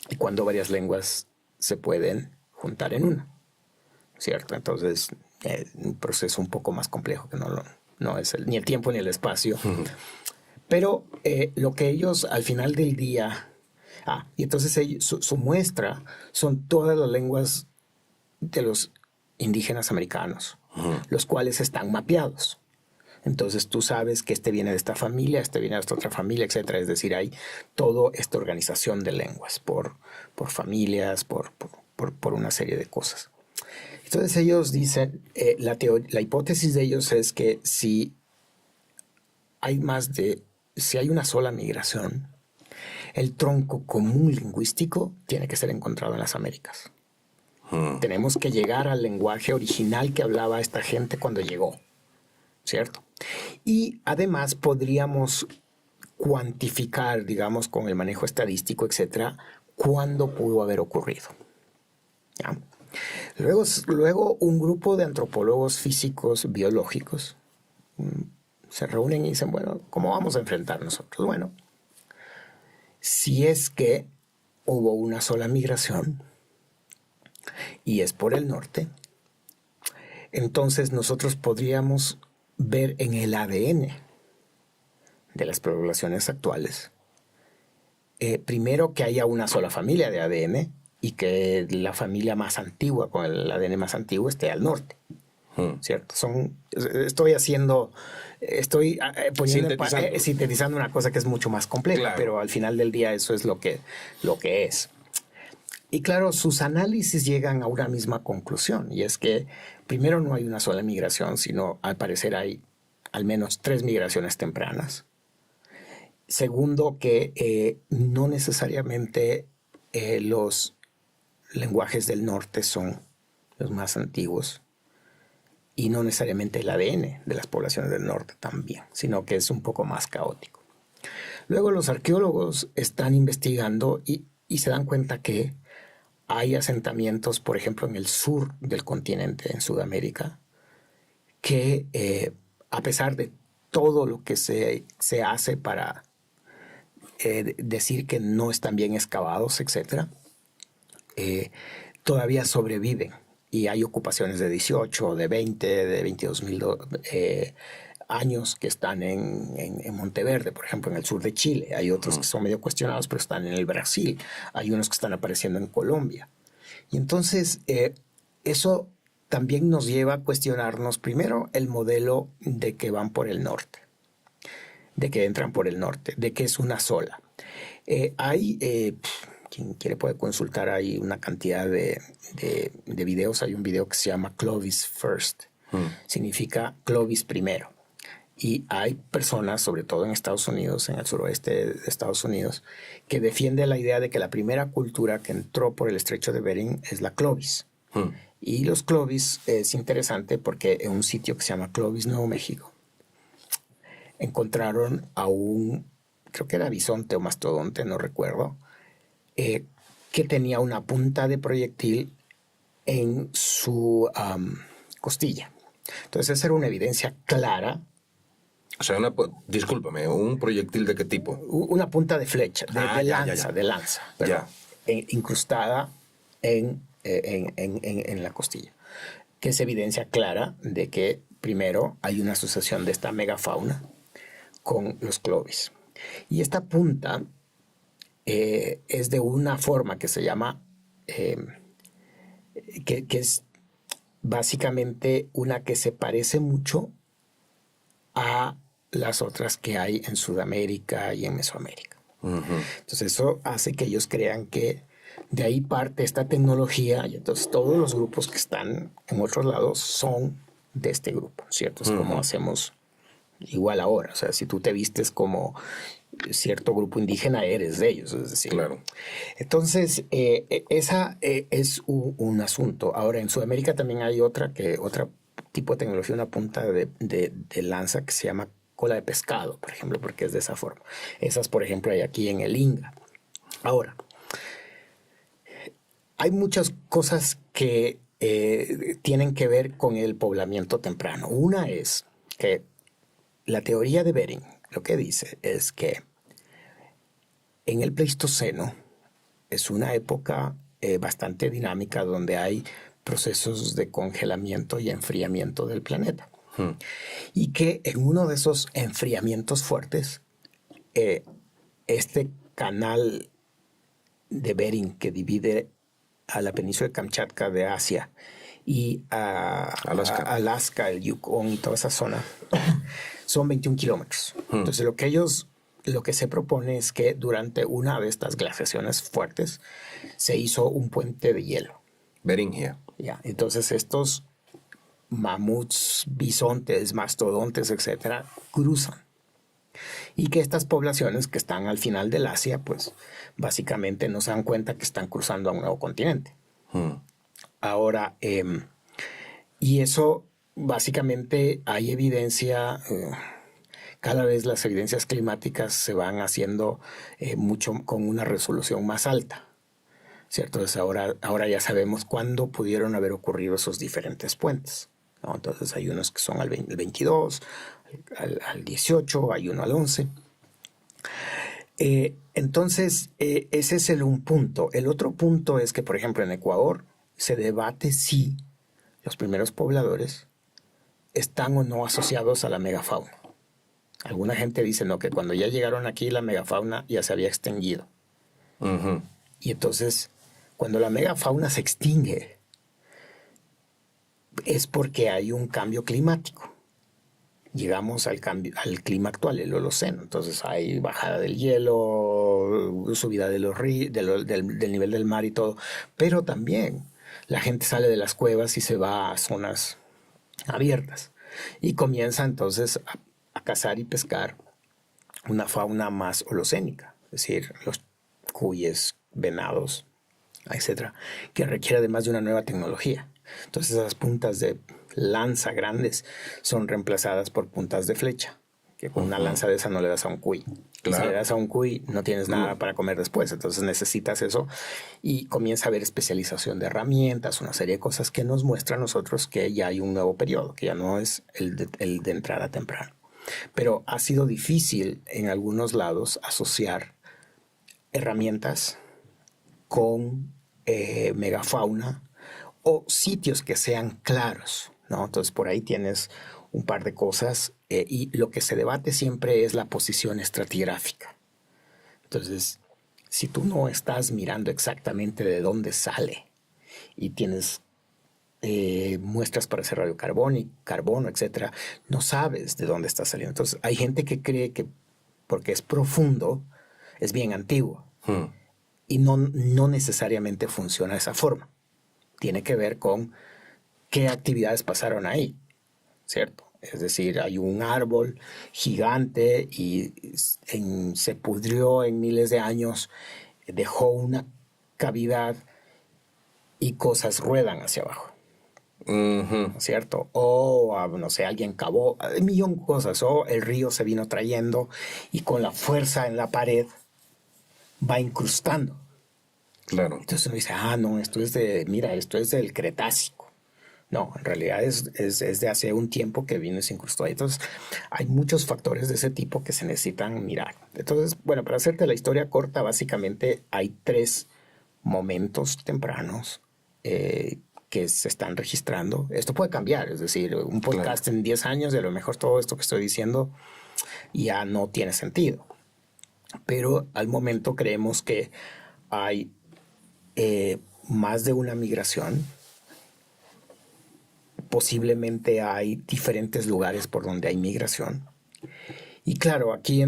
y cuando varias lenguas se pueden juntar en una, ¿cierto? Entonces, un proceso un poco más complejo que no es ni el tiempo ni el espacio. Pero lo que ellos al final del día... y entonces su muestra son todas las lenguas de los indígenas americanos, los cuales están mapeados. Entonces tú sabes que este viene de esta familia, este viene de esta otra familia, etc. Es decir, hay toda esta organización de lenguas por familias, por una serie de cosas. Entonces ellos dicen, la hipótesis de ellos es que si hay una sola migración, el tronco común lingüístico tiene que ser encontrado en las Américas. Tenemos que llegar al lenguaje original que hablaba esta gente cuando llegó, ¿cierto? Y además podríamos cuantificar, digamos, con el manejo estadístico, etcétera, cuándo pudo haber ocurrido. ¿Ya? Luego un grupo de antropólogos físicos, biológicos, se reúnen y dicen, bueno, ¿cómo vamos a enfrentar nosotros? Bueno, si es que hubo una sola migración y es por el norte, entonces nosotros podríamos ver en el ADN de las poblaciones actuales, primero que haya una sola familia de ADN y que la familia más antigua, con el ADN más antiguo, esté al norte. ¿cierto? Estoy poniendo sintetizando una cosa que es mucho más compleja, claro, pero al final del día eso es lo que es. Y claro, sus análisis llegan a una misma conclusión, y es que primero no hay una sola migración, sino al parecer hay al menos 3 migraciones tempranas. Segundo, que no necesariamente los lenguajes del norte son los más antiguos, y no necesariamente el ADN de las poblaciones del norte también, sino que es un poco más caótico. Luego los arqueólogos están investigando y se dan cuenta que hay asentamientos, por ejemplo, en el sur del continente, en Sudamérica, que a pesar de todo lo que se hace para decir que no están bien excavados, etc., todavía sobreviven. Y hay ocupaciones de 18, de 20, de 22 mil años que están en Monteverde, por ejemplo, en el sur de Chile. Hay otros que son medio cuestionados, pero están en el Brasil. Hay unos que están apareciendo en Colombia. Y entonces eso también nos lleva a cuestionarnos primero el modelo de que van por el norte, de que entran por el norte, de que es una sola. Quien quiere puede consultar ahí una cantidad de videos. Hay un video que se llama Clovis First. Significa Clovis primero. Y hay personas, sobre todo en Estados Unidos, en el suroeste de Estados Unidos, que defienden la idea de que la primera cultura que entró por el estrecho de Bering es la Clovis. Y los Clovis es interesante porque en un sitio que se llama Clovis, Nuevo México, encontraron a creo que era bisonte o mastodonte, no recuerdo, que tenía una punta de proyectil en su costilla. Entonces esa era una evidencia clara. O sea, discúlpame, ¿un proyectil de qué tipo? Una punta de flecha, de lanza, pero incrustada en la costilla, que es evidencia clara de que primero hay una asociación de esta megafauna con los Clovis. Y esta punta es de una forma que se llama, que es básicamente una que se parece mucho a las otras que hay en Sudamérica y en Mesoamérica. Entonces eso hace que ellos crean que de ahí parte esta tecnología, y entonces todos los grupos que están en otros lados son de este grupo, ¿cierto? Es como hacemos igual ahora. O sea, si tú te vistes como cierto grupo indígena, eres de ellos, es decir. Claro. Entonces, esa es un asunto. Ahora, en Sudamérica también hay otro tipo de tecnología, una punta de lanza que se llama cola de pescado, por ejemplo, porque es de esa forma. Esas, por ejemplo, hay aquí en el Inga. Ahora, hay muchas cosas que tienen que ver con el poblamiento temprano. Una es que la teoría de Bering lo que dice es que en el Pleistoceno es una época bastante dinámica donde hay procesos de congelamiento y enfriamiento del planeta. Y que en uno de esos enfriamientos fuertes, este canal de Bering que divide a la península de Kamchatka de Asia y a Alaska, el Yukon y toda esa zona, son 21 kilómetros. Entonces lo que se propone es que durante una de estas glaciaciones fuertes se hizo un puente de hielo. Beringia. Ya, entonces estos mamuts, bisontes, mastodontes, etcétera, cruzan. Y que estas poblaciones que están al final del Asia, pues básicamente no se dan cuenta que están cruzando a un nuevo continente. Ahora, y eso básicamente hay evidencia, cada vez las evidencias climáticas se van haciendo mucho con una resolución más alta, ¿cierto? Entonces ahora ya sabemos cuándo pudieron haber ocurrido esos diferentes puentes, ¿no? Entonces hay unos que son al 22, al 18, hay uno al 11. Entonces, ese es un punto. El otro punto es que, por ejemplo, en Ecuador se debate si los primeros pobladores están o no asociados a la megafauna. Alguna gente dice no, que cuando ya llegaron aquí la megafauna ya se había extinguido. Y entonces, cuando la megafauna se extingue, es porque hay un cambio climático. Llegamos al clima actual, el Holoceno. Entonces hay bajada del hielo, subida de del nivel del mar y todo. Pero también la gente sale de las cuevas y se va a zonas abiertas. Y comienza entonces a cazar y pescar una fauna más holocénica. Es decir, los cuyes, venados, etcétera, que requiere además de una nueva tecnología. Entonces esas puntas de lanza grandes son reemplazadas por puntas de flecha, que con una lanza de esa no le das a un cuy. Claro. Si le das a un cuy no tienes nada para comer después, entonces necesitas eso y comienza a haber especialización de herramientas, una serie de cosas que nos muestran a nosotros que ya hay un nuevo periodo, que ya no es el de entrada temprana. Pero ha sido difícil en algunos lados asociar herramientas con megafauna o sitios que sean claros, ¿no? Entonces por ahí tienes un par de cosas y lo que se debate siempre es la posición estratigráfica. Entonces, si tú no estás mirando exactamente de dónde sale y tienes muestras para hacer carbono, etcétera, no sabes de dónde está saliendo. Entonces hay gente que cree que porque es profundo es bien antiguo y no necesariamente funciona de esa forma. Tiene que ver con qué actividades pasaron ahí, ¿cierto? Es decir, hay un árbol gigante y se pudrió en miles de años, dejó una cavidad y cosas ruedan hacia abajo. ¿Cierto? O, no sé, alguien cavó, un millón de cosas, o el río se vino trayendo y con la fuerza en la pared va incrustando. Claro. Entonces uno dice, no, esto es del Cretácico. No, en realidad es de hace un tiempo que vino y se incrustó ahí. Entonces hay muchos factores de ese tipo que se necesitan mirar. Entonces, bueno, para hacerte la historia corta, básicamente hay 3 momentos tempranos que se están registrando. Esto puede cambiar, es decir, un podcast en 10 años y a lo mejor todo esto que estoy diciendo ya no tiene sentido. Pero al momento creemos que hay más de una migración. Posiblemente hay diferentes lugares por donde hay migración. Y claro, aquí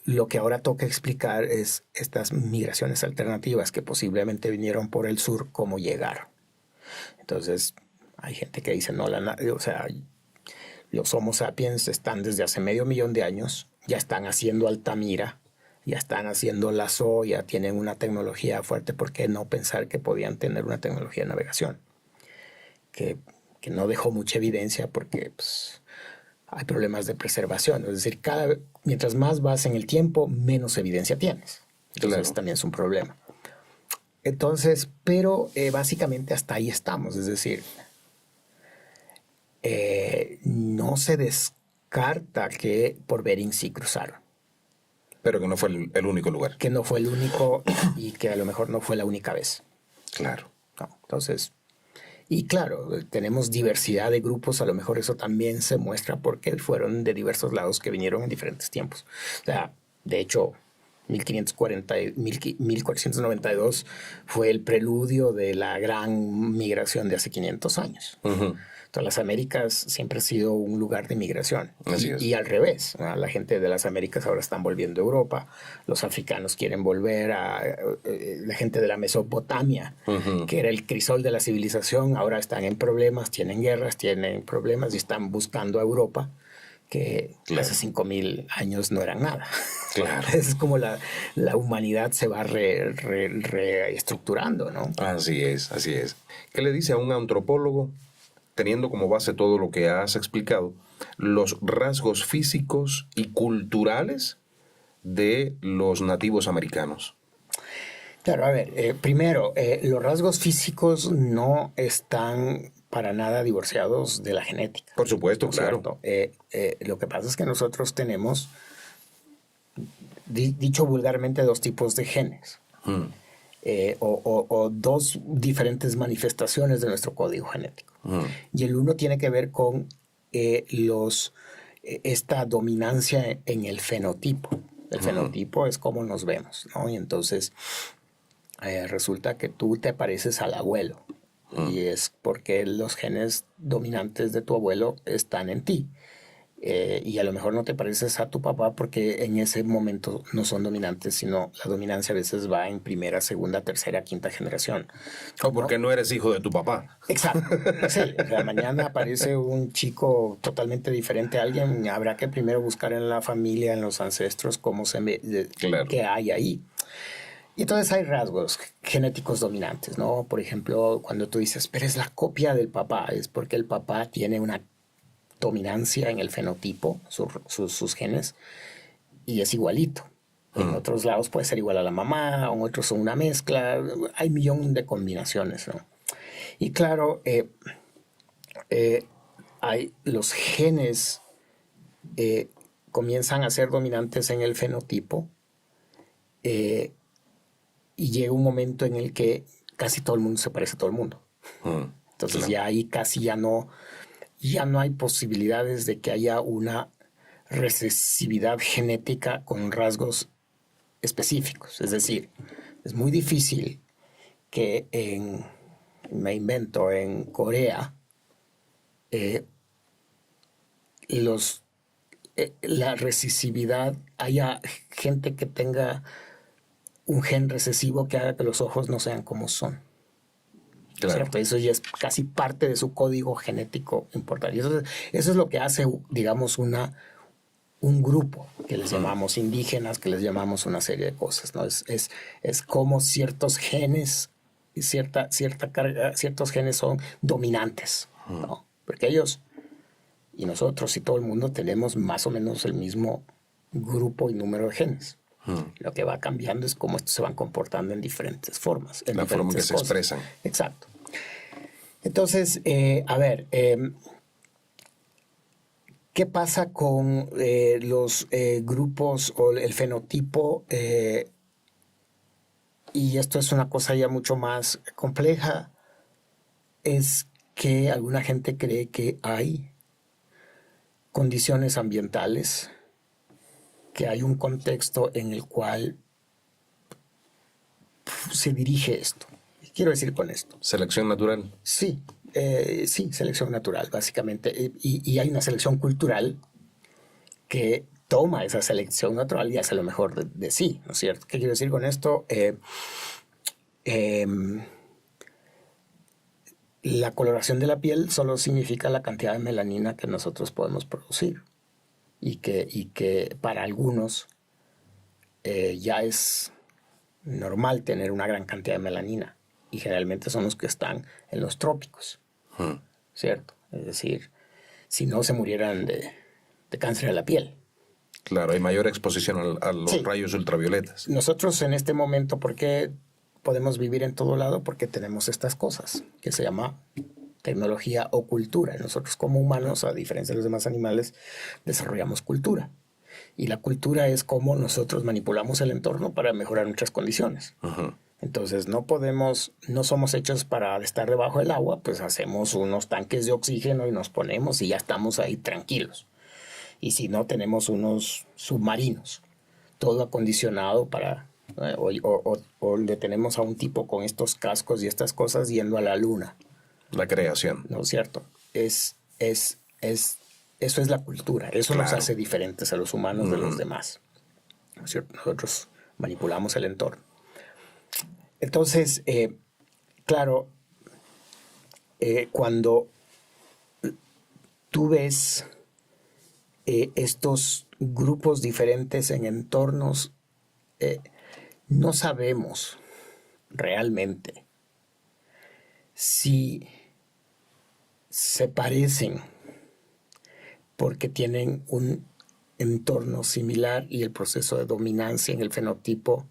lo que ahora toca explicar es estas migraciones alternativas que posiblemente vinieron por el sur, cómo llegaron. Entonces, hay gente que dice, no, o sea, los Homo sapiens están desde hace medio millón de años, ya están haciendo Altamira, ya están haciendo Lazo, ya tienen una tecnología fuerte. ¿Por qué no pensar que podían tener una tecnología de navegación? Que no dejó mucha evidencia porque pues, hay problemas de preservación. Es decir, mientras más vas en el tiempo, menos evidencia tienes. Entonces también es un problema. Entonces, pero básicamente hasta ahí estamos. Es decir, no se descarta que por Bering sí cruzaron. Pero que no fue el único lugar. Que no fue el único y que a lo mejor no fue la única vez. Claro. No, entonces, y claro, tenemos diversidad de grupos, a lo mejor eso también se muestra porque fueron de diversos lados que vinieron en diferentes tiempos. O sea, de hecho, 1492 fue el preludio de la gran migración de hace 500 años. Entonces, las Américas siempre ha sido un lugar de migración. Y al revés, ¿no? La gente de las Américas ahora están volviendo a Europa. Los africanos quieren volver la gente de la Mesopotamia, que era el crisol de la civilización, ahora están en problemas, tienen guerras, tienen problemas y están buscando a Europa, que hace 5,000 años no eran nada. Claro. Es como la humanidad se va reestructurando, ¿no? Así es, así es. ¿Qué le dice a un antropólogo, teniendo como base todo lo que has explicado, los rasgos físicos y culturales de los nativos americanos? Claro, a ver, primero, los rasgos físicos no están para nada divorciados de la genética. Por supuesto, claro. Lo que pasa es que nosotros tenemos, dicho vulgarmente, 2 tipos de genes. O 2 diferentes manifestaciones de nuestro código genético. Y el uno tiene que ver con esta dominancia en el fenotipo. El fenotipo es cómo nos vemos, ¿no? Y entonces resulta que tú te pareces al abuelo, Y es porque los genes dominantes de tu abuelo están en ti. Y a lo mejor no te pareces a tu papá porque en ese momento no son dominantes, sino la dominancia a veces va en primera, segunda, tercera, quinta generación. O porque no eres hijo de tu papá. Exacto. Sí, o sea, mañana aparece un chico totalmente diferente a alguien, habrá que primero buscar en la familia, en los ancestros, cómo Claro. qué hay ahí. Y entonces hay rasgos genéticos dominantes, ¿no? Por ejemplo, cuando tú dices, pero es la copia del papá, es porque el papá tiene una dominancia en el fenotipo, sus genes, y es igualito. En otros lados puede ser igual a la mamá, en otros son una mezcla, hay un millón de combinaciones, ¿no? Y claro, hay, los genes comienzan a ser dominantes en el fenotipo y llega un momento en el que casi todo el mundo se parece a todo el mundo. Entonces Claro. ya ahí casi ya no hay posibilidades de que haya una recesividad genética con rasgos específicos. Es decir, es muy difícil que me invento, en Corea, la recesividad, haya gente que tenga un gen recesivo que haga que los ojos no sean como son. Claro. ¿Cierto? Eso ya es casi parte de su código genético importante. Y eso es lo que hace, digamos, un grupo que les llamamos indígenas, que les llamamos una serie de cosas, ¿no? Es como ciertos genes y cierta carga, ciertos genes son dominantes, ¿no? Porque ellos y nosotros y todo el mundo tenemos más o menos el mismo grupo y número de genes. Lo que va cambiando es cómo estos se van comportando en diferentes formas. En La forma en que se expresan. Exacto. Entonces, a ver, ¿qué pasa con los grupos o el fenotipo? Y esto es una cosa ya mucho más compleja. Es que alguna gente cree que hay condiciones ambientales, que hay un contexto en el cual se dirige esto. ¿Qué quiero decir con esto? Selección natural. Sí, sí, selección natural, básicamente. Y hay una selección cultural que toma esa selección natural y hace lo mejor de sí, ¿no es cierto? ¿Qué quiero decir con esto? La coloración de la piel solo significa la cantidad de melanina que nosotros podemos producir. Y que para algunos ya es normal tener una gran cantidad de melanina. Y generalmente son los que están en los trópicos, ¿cierto? Es decir, si no se murieran de cáncer de la piel. Claro, hay mayor exposición a los rayos ultravioletas. Nosotros en este momento, ¿por qué podemos vivir en todo lado? Porque tenemos estas cosas que se llama tecnología o cultura. Nosotros como humanos, a diferencia de los demás animales, desarrollamos cultura. Y la cultura es cómo nosotros manipulamos el entorno para mejorar nuestras condiciones. Entonces no somos hechos para estar debajo del agua, pues hacemos unos tanques de oxígeno y nos ponemos y ya estamos ahí tranquilos. Y si no, tenemos unos submarinos, todo acondicionado para... o le tenemos a un tipo con estos cascos y estas cosas yendo a la luna. La creación. ¿No es cierto? Eso es la cultura. Eso nos hace diferentes a los humanos de los demás. ¿No es cierto? Nosotros manipulamos el entorno. Entonces, claro, cuando tú ves estos grupos diferentes en entornos, no sabemos realmente si se parecen porque tienen un entorno similar y el proceso de dominancia en el fenotipo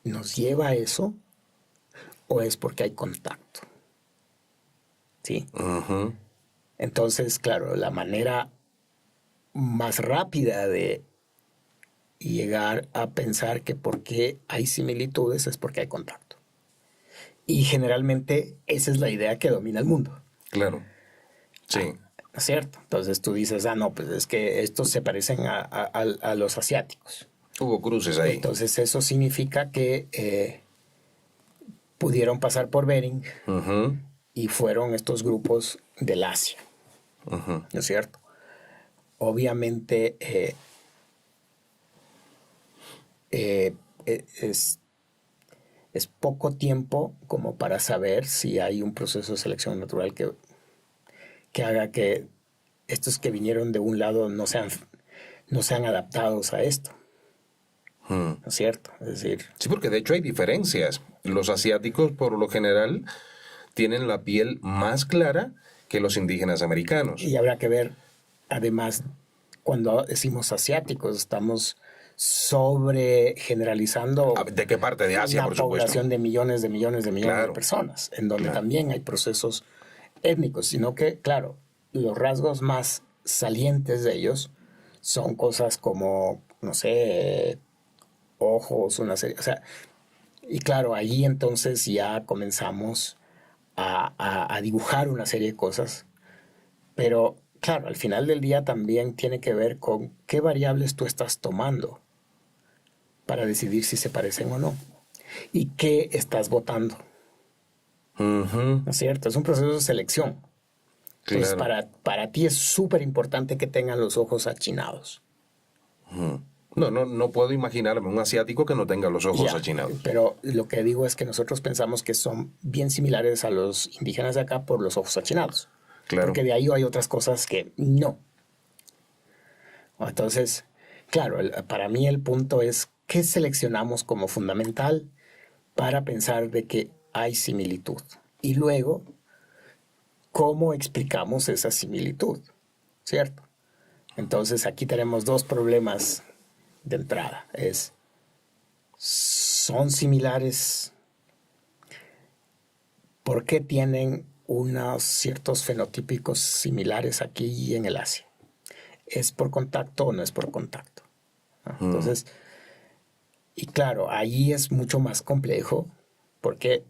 nos lleva a eso, o es porque hay contacto. ¿Sí? Entonces, claro, la manera más rápida de llegar a pensar que por qué hay similitudes es porque hay contacto. Y generalmente esa es la idea que domina el mundo. Claro. Sí. ¿No es cierto? Entonces tú dices, no, pues es que estos se parecen a los asiáticos. Hubo cruces ahí. Entonces eso significa que pudieron pasar por Bering Ujú, y fueron estos grupos del Asia, ujú. ¿no es cierto? Obviamente es poco tiempo como para saber si hay un proceso de selección natural que haga que estos que vinieron de un lado no sean adaptados a esto, ¿no es cierto? Es decir, Sí, porque de hecho hay diferencias. Los asiáticos, por lo general, tienen la piel más clara que los indígenas americanos. y habrá que ver, además, cuando decimos asiáticos, estamos sobre generalizando ¿De qué parte de Asia, una por supuesto? población de millones de Claro. personas, en donde Claro. también hay procesos étnicos, sino que, claro, los rasgos más salientes de ellos son cosas como, no sé, ojos, una serie, o sea, y claro, allí entonces ya comenzamos a dibujar una serie de cosas, pero claro, al final del día también tiene que ver con qué variables tú estás tomando para decidir si se parecen o no y qué estás votando, Ujú, ¿no es cierto? Es un proceso de selección. Entonces, claro. para ti es súper importante que tengan los ojos achinados. No puedo imaginarme un asiático que no tenga los ojos Ya, achinados. pero lo que digo es que nosotros pensamos que son bien similares a los indígenas de acá por los ojos achinados. Claro. Porque de ahí hay otras cosas que no. Entonces, claro, para mí el punto es qué seleccionamos como fundamental para pensar de que hay similitud. Y luego, ¿cómo explicamos esa similitud? ¿Cierto? Entonces, aquí tenemos dos problemas de entrada. ¿Son similares? ¿Por qué tienen unos ciertos fenotípicos similares aquí y en el Asia? ¿Es por contacto o no es por contacto? Entonces, y claro, allí es mucho más complejo porque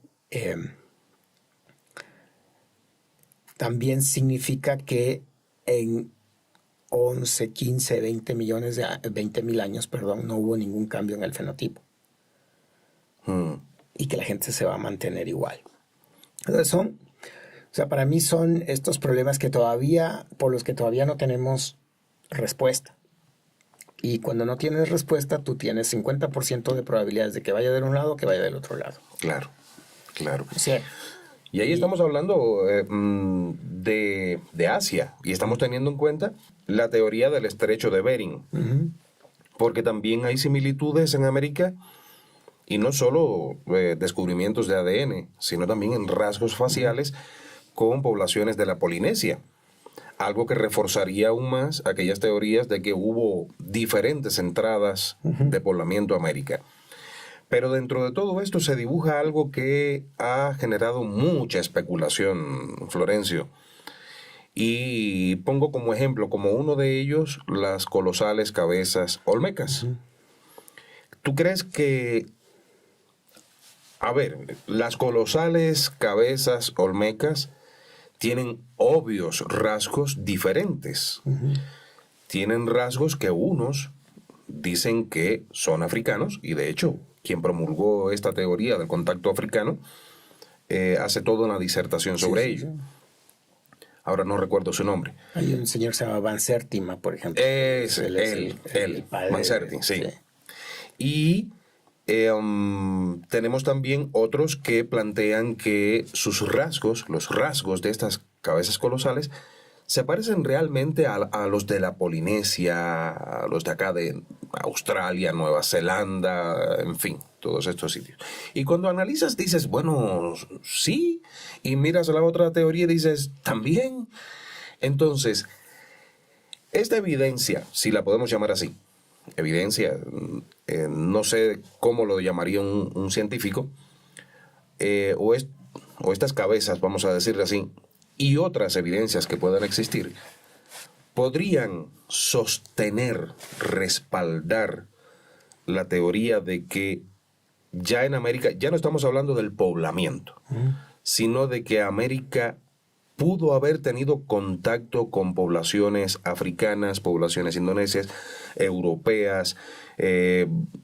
también significa que en 11, 15, 20 millones de 20.000 años, perdón, no hubo ningún cambio en el fenotipo y que la gente se va a mantener igual. Entonces o sea, para mí son estos problemas por los que todavía no tenemos respuesta. Y cuando no tienes respuesta, tú tienes 50% de probabilidades de que vaya de un lado o que vaya del otro lado. Claro, claro. O sea, Y ahí estamos hablando de Asia y estamos teniendo en cuenta la teoría del estrecho de Bering, porque también hay similitudes en América y no solo descubrimientos de ADN, sino también en rasgos faciales con poblaciones de la Polinesia. Algo que reforzaría aún más aquellas teorías de que hubo diferentes entradas de poblamiento a América. Pero dentro de todo esto se dibuja algo que ha generado mucha especulación, Florencio. Y pongo como ejemplo, como uno de ellos, las colosales cabezas olmecas. ¿Tú crees que, a ver, las colosales cabezas olmecas tienen obvios rasgos diferentes? Tienen rasgos que unos dicen que son africanos, y de hecho, quien promulgó esta teoría del contacto africano hace toda una disertación sobre ello. Sí. Ahora no recuerdo su nombre. Hay un señor que se llama Van Sertima, por ejemplo. Es él, Van Sertima, sí. Y tenemos también otros que plantean que sus rasgos, los rasgos de estas cabezas colosales, se parecen realmente a los de la Polinesia, a los de acá de Australia, Nueva Zelanda, en fin, todos estos sitios. Y cuando analizas dices, bueno, sí, y miras la otra teoría y dices, también. Entonces, esta evidencia, si la podemos llamar así, evidencia, no sé cómo lo llamaría un científico, o estas cabezas, vamos a decirle así, y otras evidencias que puedan existir, podrían sostener, respaldar la teoría de que ya en América, ya no estamos hablando del poblamiento, sino de que América pudo haber tenido contacto con poblaciones africanas, poblaciones indonesias, europeas,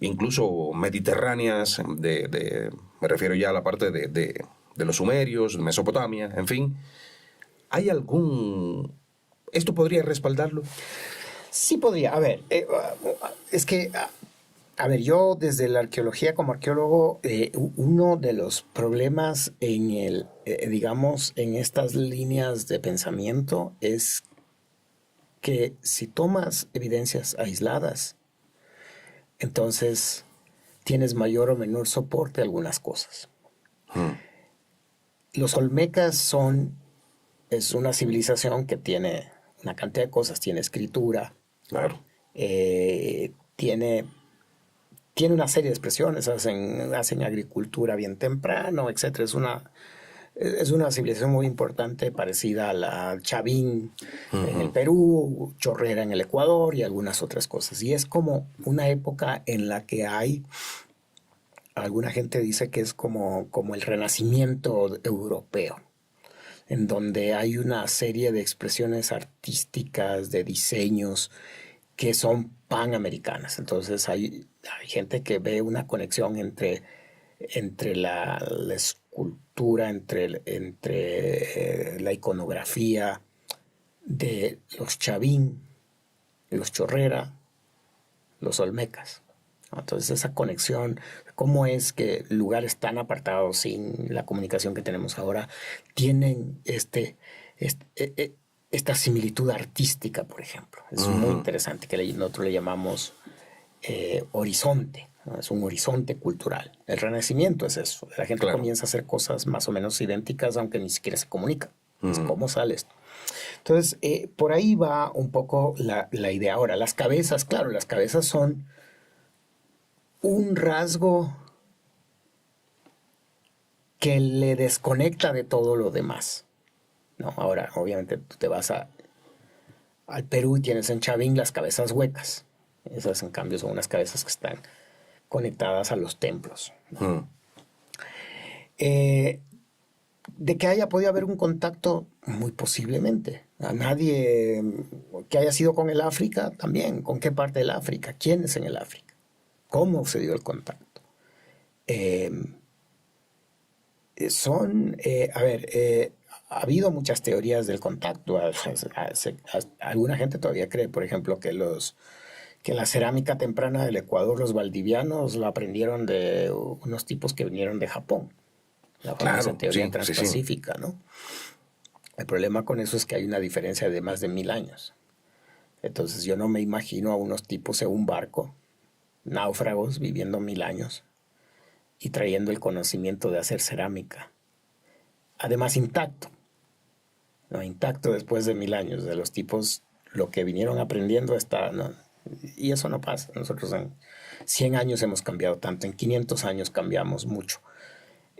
incluso mediterráneas, de Me refiero ya a la parte de los sumerios, Mesopotamia, en fin. ¿Hay algún... ¿Esto podría respaldarlo? Sí podría. A ver, es que, a ver, yo desde la arqueología como arqueólogo, uno de los problemas en digamos, en estas líneas de pensamiento es que si tomas evidencias aisladas, entonces tienes mayor o menor soporte a algunas cosas. Los olmecas es una civilización que tiene una cantidad de cosas, tiene escritura, Claro. tiene una serie de expresiones, hacen agricultura bien temprano, etc. Es una civilización muy importante, parecida a la Chavín en el Perú, Chorrera en el Ecuador y algunas otras cosas. Y es como una época en la que alguna gente dice que es como el renacimiento europeo, en donde hay una serie de expresiones artísticas, de diseños que son panamericanas. Entonces hay gente que ve una conexión entre la escultura, entre la iconografía de los Chavín, los Chorrera, los Olmecas. Entonces esa conexión, cómo es que lugares tan apartados sin la comunicación que tenemos ahora tienen esta similitud artística, por ejemplo. Es muy interesante que nosotros le llamamos horizonte, ¿no? Es un horizonte cultural. El Renacimiento es eso. La gente comienza a hacer cosas más o menos idénticas, aunque ni siquiera se comunica. Es cómo sale esto. Entonces, por ahí va un poco la idea. Ahora, las cabezas, claro, las cabezas son un rasgo que le desconecta de todo lo demás, ¿no? Ahora, obviamente, tú te vas al Perú y tienes en Chavín las cabezas huecas. Esas, en cambio, son unas cabezas que están conectadas a los templos, ¿no? De que haya podido haber un contacto, muy posiblemente. A nadie que haya sido con el África, también. ¿Con qué parte del África? ¿Quiénes en el África? ¿Cómo se dio el contacto? Ha habido muchas teorías del contacto. Alguna gente todavía cree, por ejemplo, que la cerámica temprana del Ecuador, los valdivianos, la aprendieron de unos tipos que vinieron de Japón. La famosa teoría transpacífica, ¿no? El problema con eso es que hay una diferencia de más de 1000 años. Entonces yo no me imagino a unos tipos en un barco, náufragos, viviendo 1000 años y trayendo el conocimiento de hacer cerámica. Además intacto. No, intacto después de 1000 años. De los tipos, lo que vinieron aprendiendo está... ¿no? Y eso no pasa. Nosotros en 100 años hemos cambiado tanto, en 500 años cambiamos mucho.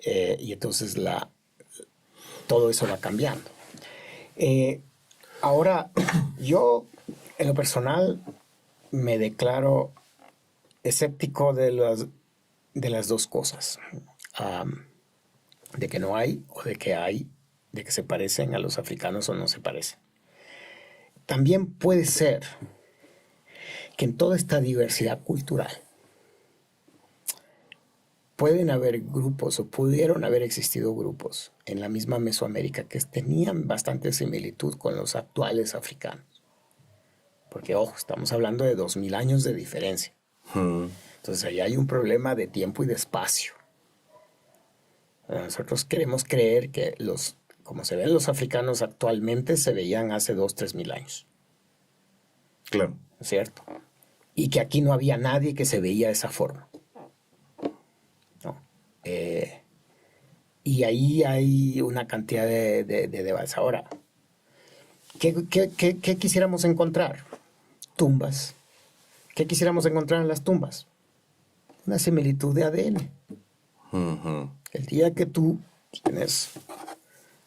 Y entonces todo eso va cambiando. Ahora, yo en lo personal me declaro escéptico de las dos cosas. De que no hay o de que hay, de que se parecen a los africanos o no se parecen. También puede ser que en toda esta diversidad cultural pueden haber grupos o pudieron haber existido grupos en la misma Mesoamérica que tenían bastante similitud con los actuales africanos. Porque, ojo, estamos hablando de 2000 años de diferencia. Entonces, ahí hay un problema de tiempo y de espacio. Nosotros queremos creer que como se ven los africanos actualmente, se veían hace 2-3 mil años. Claro. ¿Cierto? Y que aquí no había nadie que se veía de esa forma. ¿No? Y ahí hay una cantidad de debates. Ahora, ¿qué quisiéramos encontrar? Tumbas. ¿Qué quisiéramos encontrar en las tumbas? Una similitud de ADN. El día que tú tienes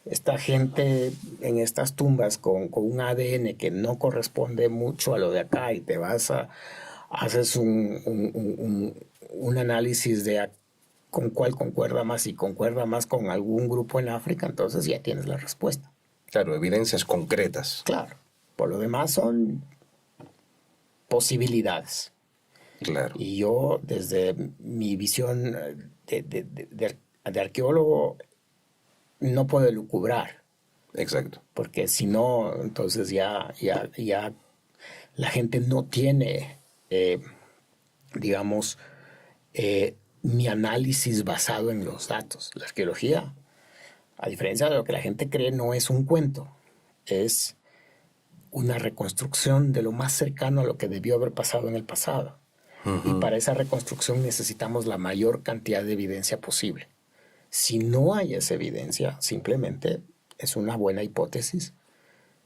esta gente en estas tumbas con un ADN que no corresponde mucho a lo de acá y te vas haces un análisis de con cuál concuerda más y concuerda más con algún grupo en África, entonces ya tienes la respuesta. Claro, evidencias concretas. Claro. Por lo demás son posibilidades. Claro. Y yo, desde mi visión de de arqueólogo no puede lucubrar, Exacto. porque si no, entonces ya la gente no tiene, digamos, mi análisis basado en los datos. La arqueología, a diferencia de lo que la gente cree, no es un cuento, es una reconstrucción de lo más cercano a lo que debió haber pasado en el pasado. Y para esa reconstrucción necesitamos la mayor cantidad de evidencia posible. Si no hay esa evidencia, simplemente es una buena hipótesis,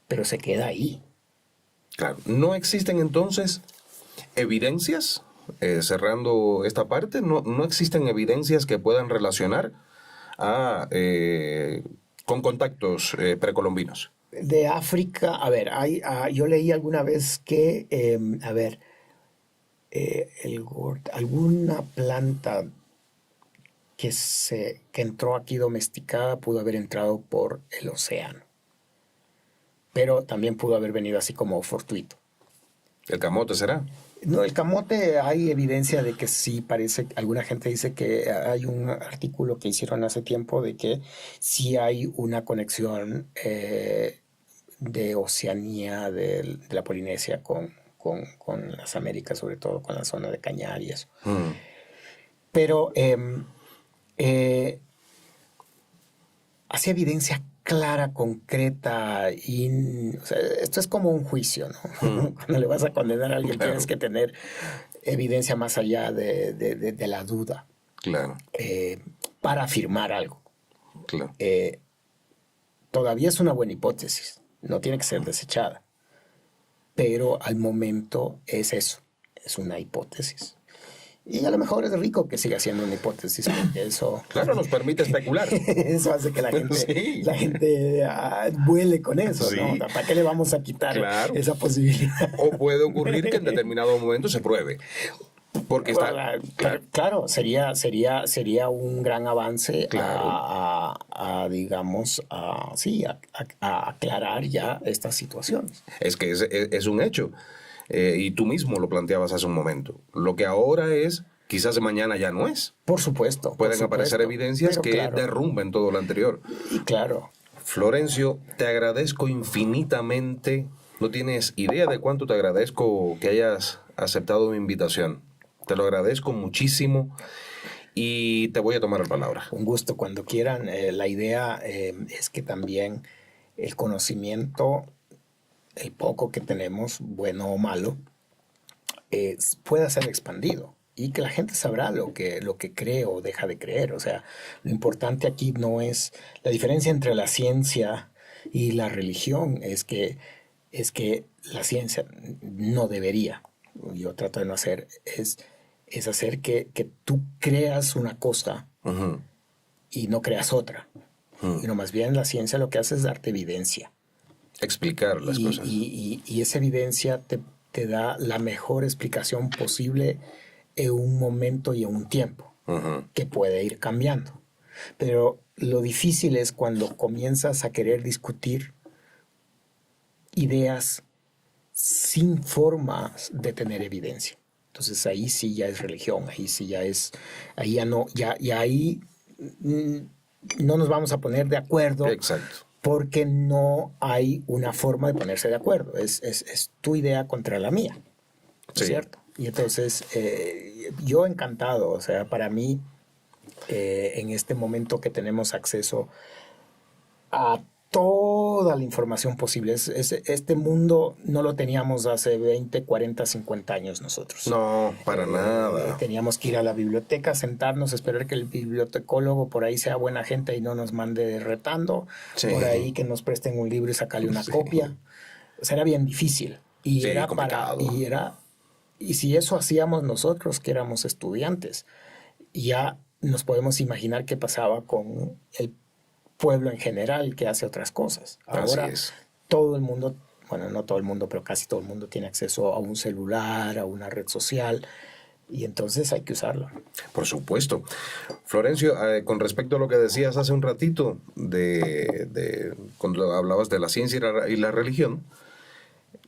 pero se queda ahí. Claro. ¿No existen entonces evidencias, cerrando esta parte, no existen evidencias que puedan relacionar con contactos precolombinos? De África, a ver, yo leí alguna vez que, alguna planta que entró aquí domesticada pudo haber entrado por el océano, pero también pudo haber venido así como fortuito. ¿El camote será? No, el camote hay evidencia de que sí parece, alguna gente dice que hay un artículo que hicieron hace tiempo de que sí hay una conexión de Oceanía, de la Polinesia con las Américas, sobre todo con la zona de Cañar y eso. Pero hace evidencia clara, concreta, o sea, esto es como un juicio, ¿no? Cuando le vas a condenar a alguien, claro, tienes que tener evidencia más allá de la duda. Claro. Para afirmar algo. Claro. Todavía es una buena hipótesis, no tiene que ser desechada, pero al momento es eso, es una hipótesis. Y a lo mejor es rico que siga siendo una hipótesis, porque eso... Claro, nos permite especular. Eso hace que la gente, sí, vuele con eso, sí, ¿no? ¿Para qué le vamos a quitar, claro, esa posibilidad? O puede ocurrir que en determinado momento se pruebe. Porque está... Claro, sería un gran avance, claro, digamos, a aclarar ya estas situaciones. Es que es un hecho. Y tú mismo lo planteabas hace un momento. Lo que ahora es, quizás mañana ya no es. Por supuesto. Pueden aparecer evidencias que derrumben todo lo anterior. Y claro. Florencio, te agradezco infinitamente. No tienes idea de cuánto te agradezco que hayas aceptado mi invitación. Te lo agradezco muchísimo y te voy a tomar la palabra. Un gusto cuando quieran. La idea es que también el conocimiento, el poco que tenemos, bueno o malo, pueda ser expandido y que la gente sabrá lo que cree o deja de creer. O sea, lo importante aquí no es la diferencia entre la ciencia y la religión, es que la ciencia no debería, yo trato de no hacer, es hacer que tú creas una cosa y no creas otra. Y no, más bien la ciencia lo que hace es darte evidencia. Explicar las cosas. Y esa evidencia te da la mejor explicación posible en un momento y en un tiempo, que puede ir cambiando. Pero lo difícil es cuando comienzas a querer discutir ideas sin formas de tener evidencia. Entonces ahí sí ya es religión, ahí sí ya es, ahí ya no, ahí no nos vamos a poner de acuerdo. Exacto. Porque no hay una forma de ponerse de acuerdo. Es tu idea contra la mía, sí, ¿cierto? Y entonces, yo encantado, o sea, para mí, en este momento que tenemos acceso a toda la información posible, este mundo no lo teníamos hace 20, 40, 50 años nosotros. No, para nada. Teníamos que ir a la biblioteca, sentarnos, esperar que el bibliotecólogo por ahí sea buena gente y no nos mande retando, sí, por ahí que nos presten un libro y sacarle una copia. O sea, era bien difícil. Y sí, era complicado. Y si eso hacíamos nosotros, que éramos estudiantes, ya nos podemos imaginar qué pasaba con el pueblo en general que hace otras cosas. Ahora todo el mundo, bueno, no todo el mundo, pero casi todo el mundo tiene acceso a un celular, a una red social, y entonces hay que usarlo. Por supuesto. Florencio, con respecto a lo que decías hace un ratito, cuando hablabas de la ciencia y la religión,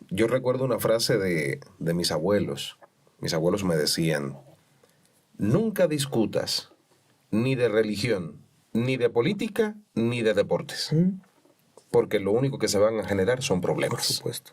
yo recuerdo una frase de mis abuelos. Mis abuelos me decían, nunca discutas ni de religión ni de política ni de deportes. Porque lo único que se van a generar son problemas. Por supuesto.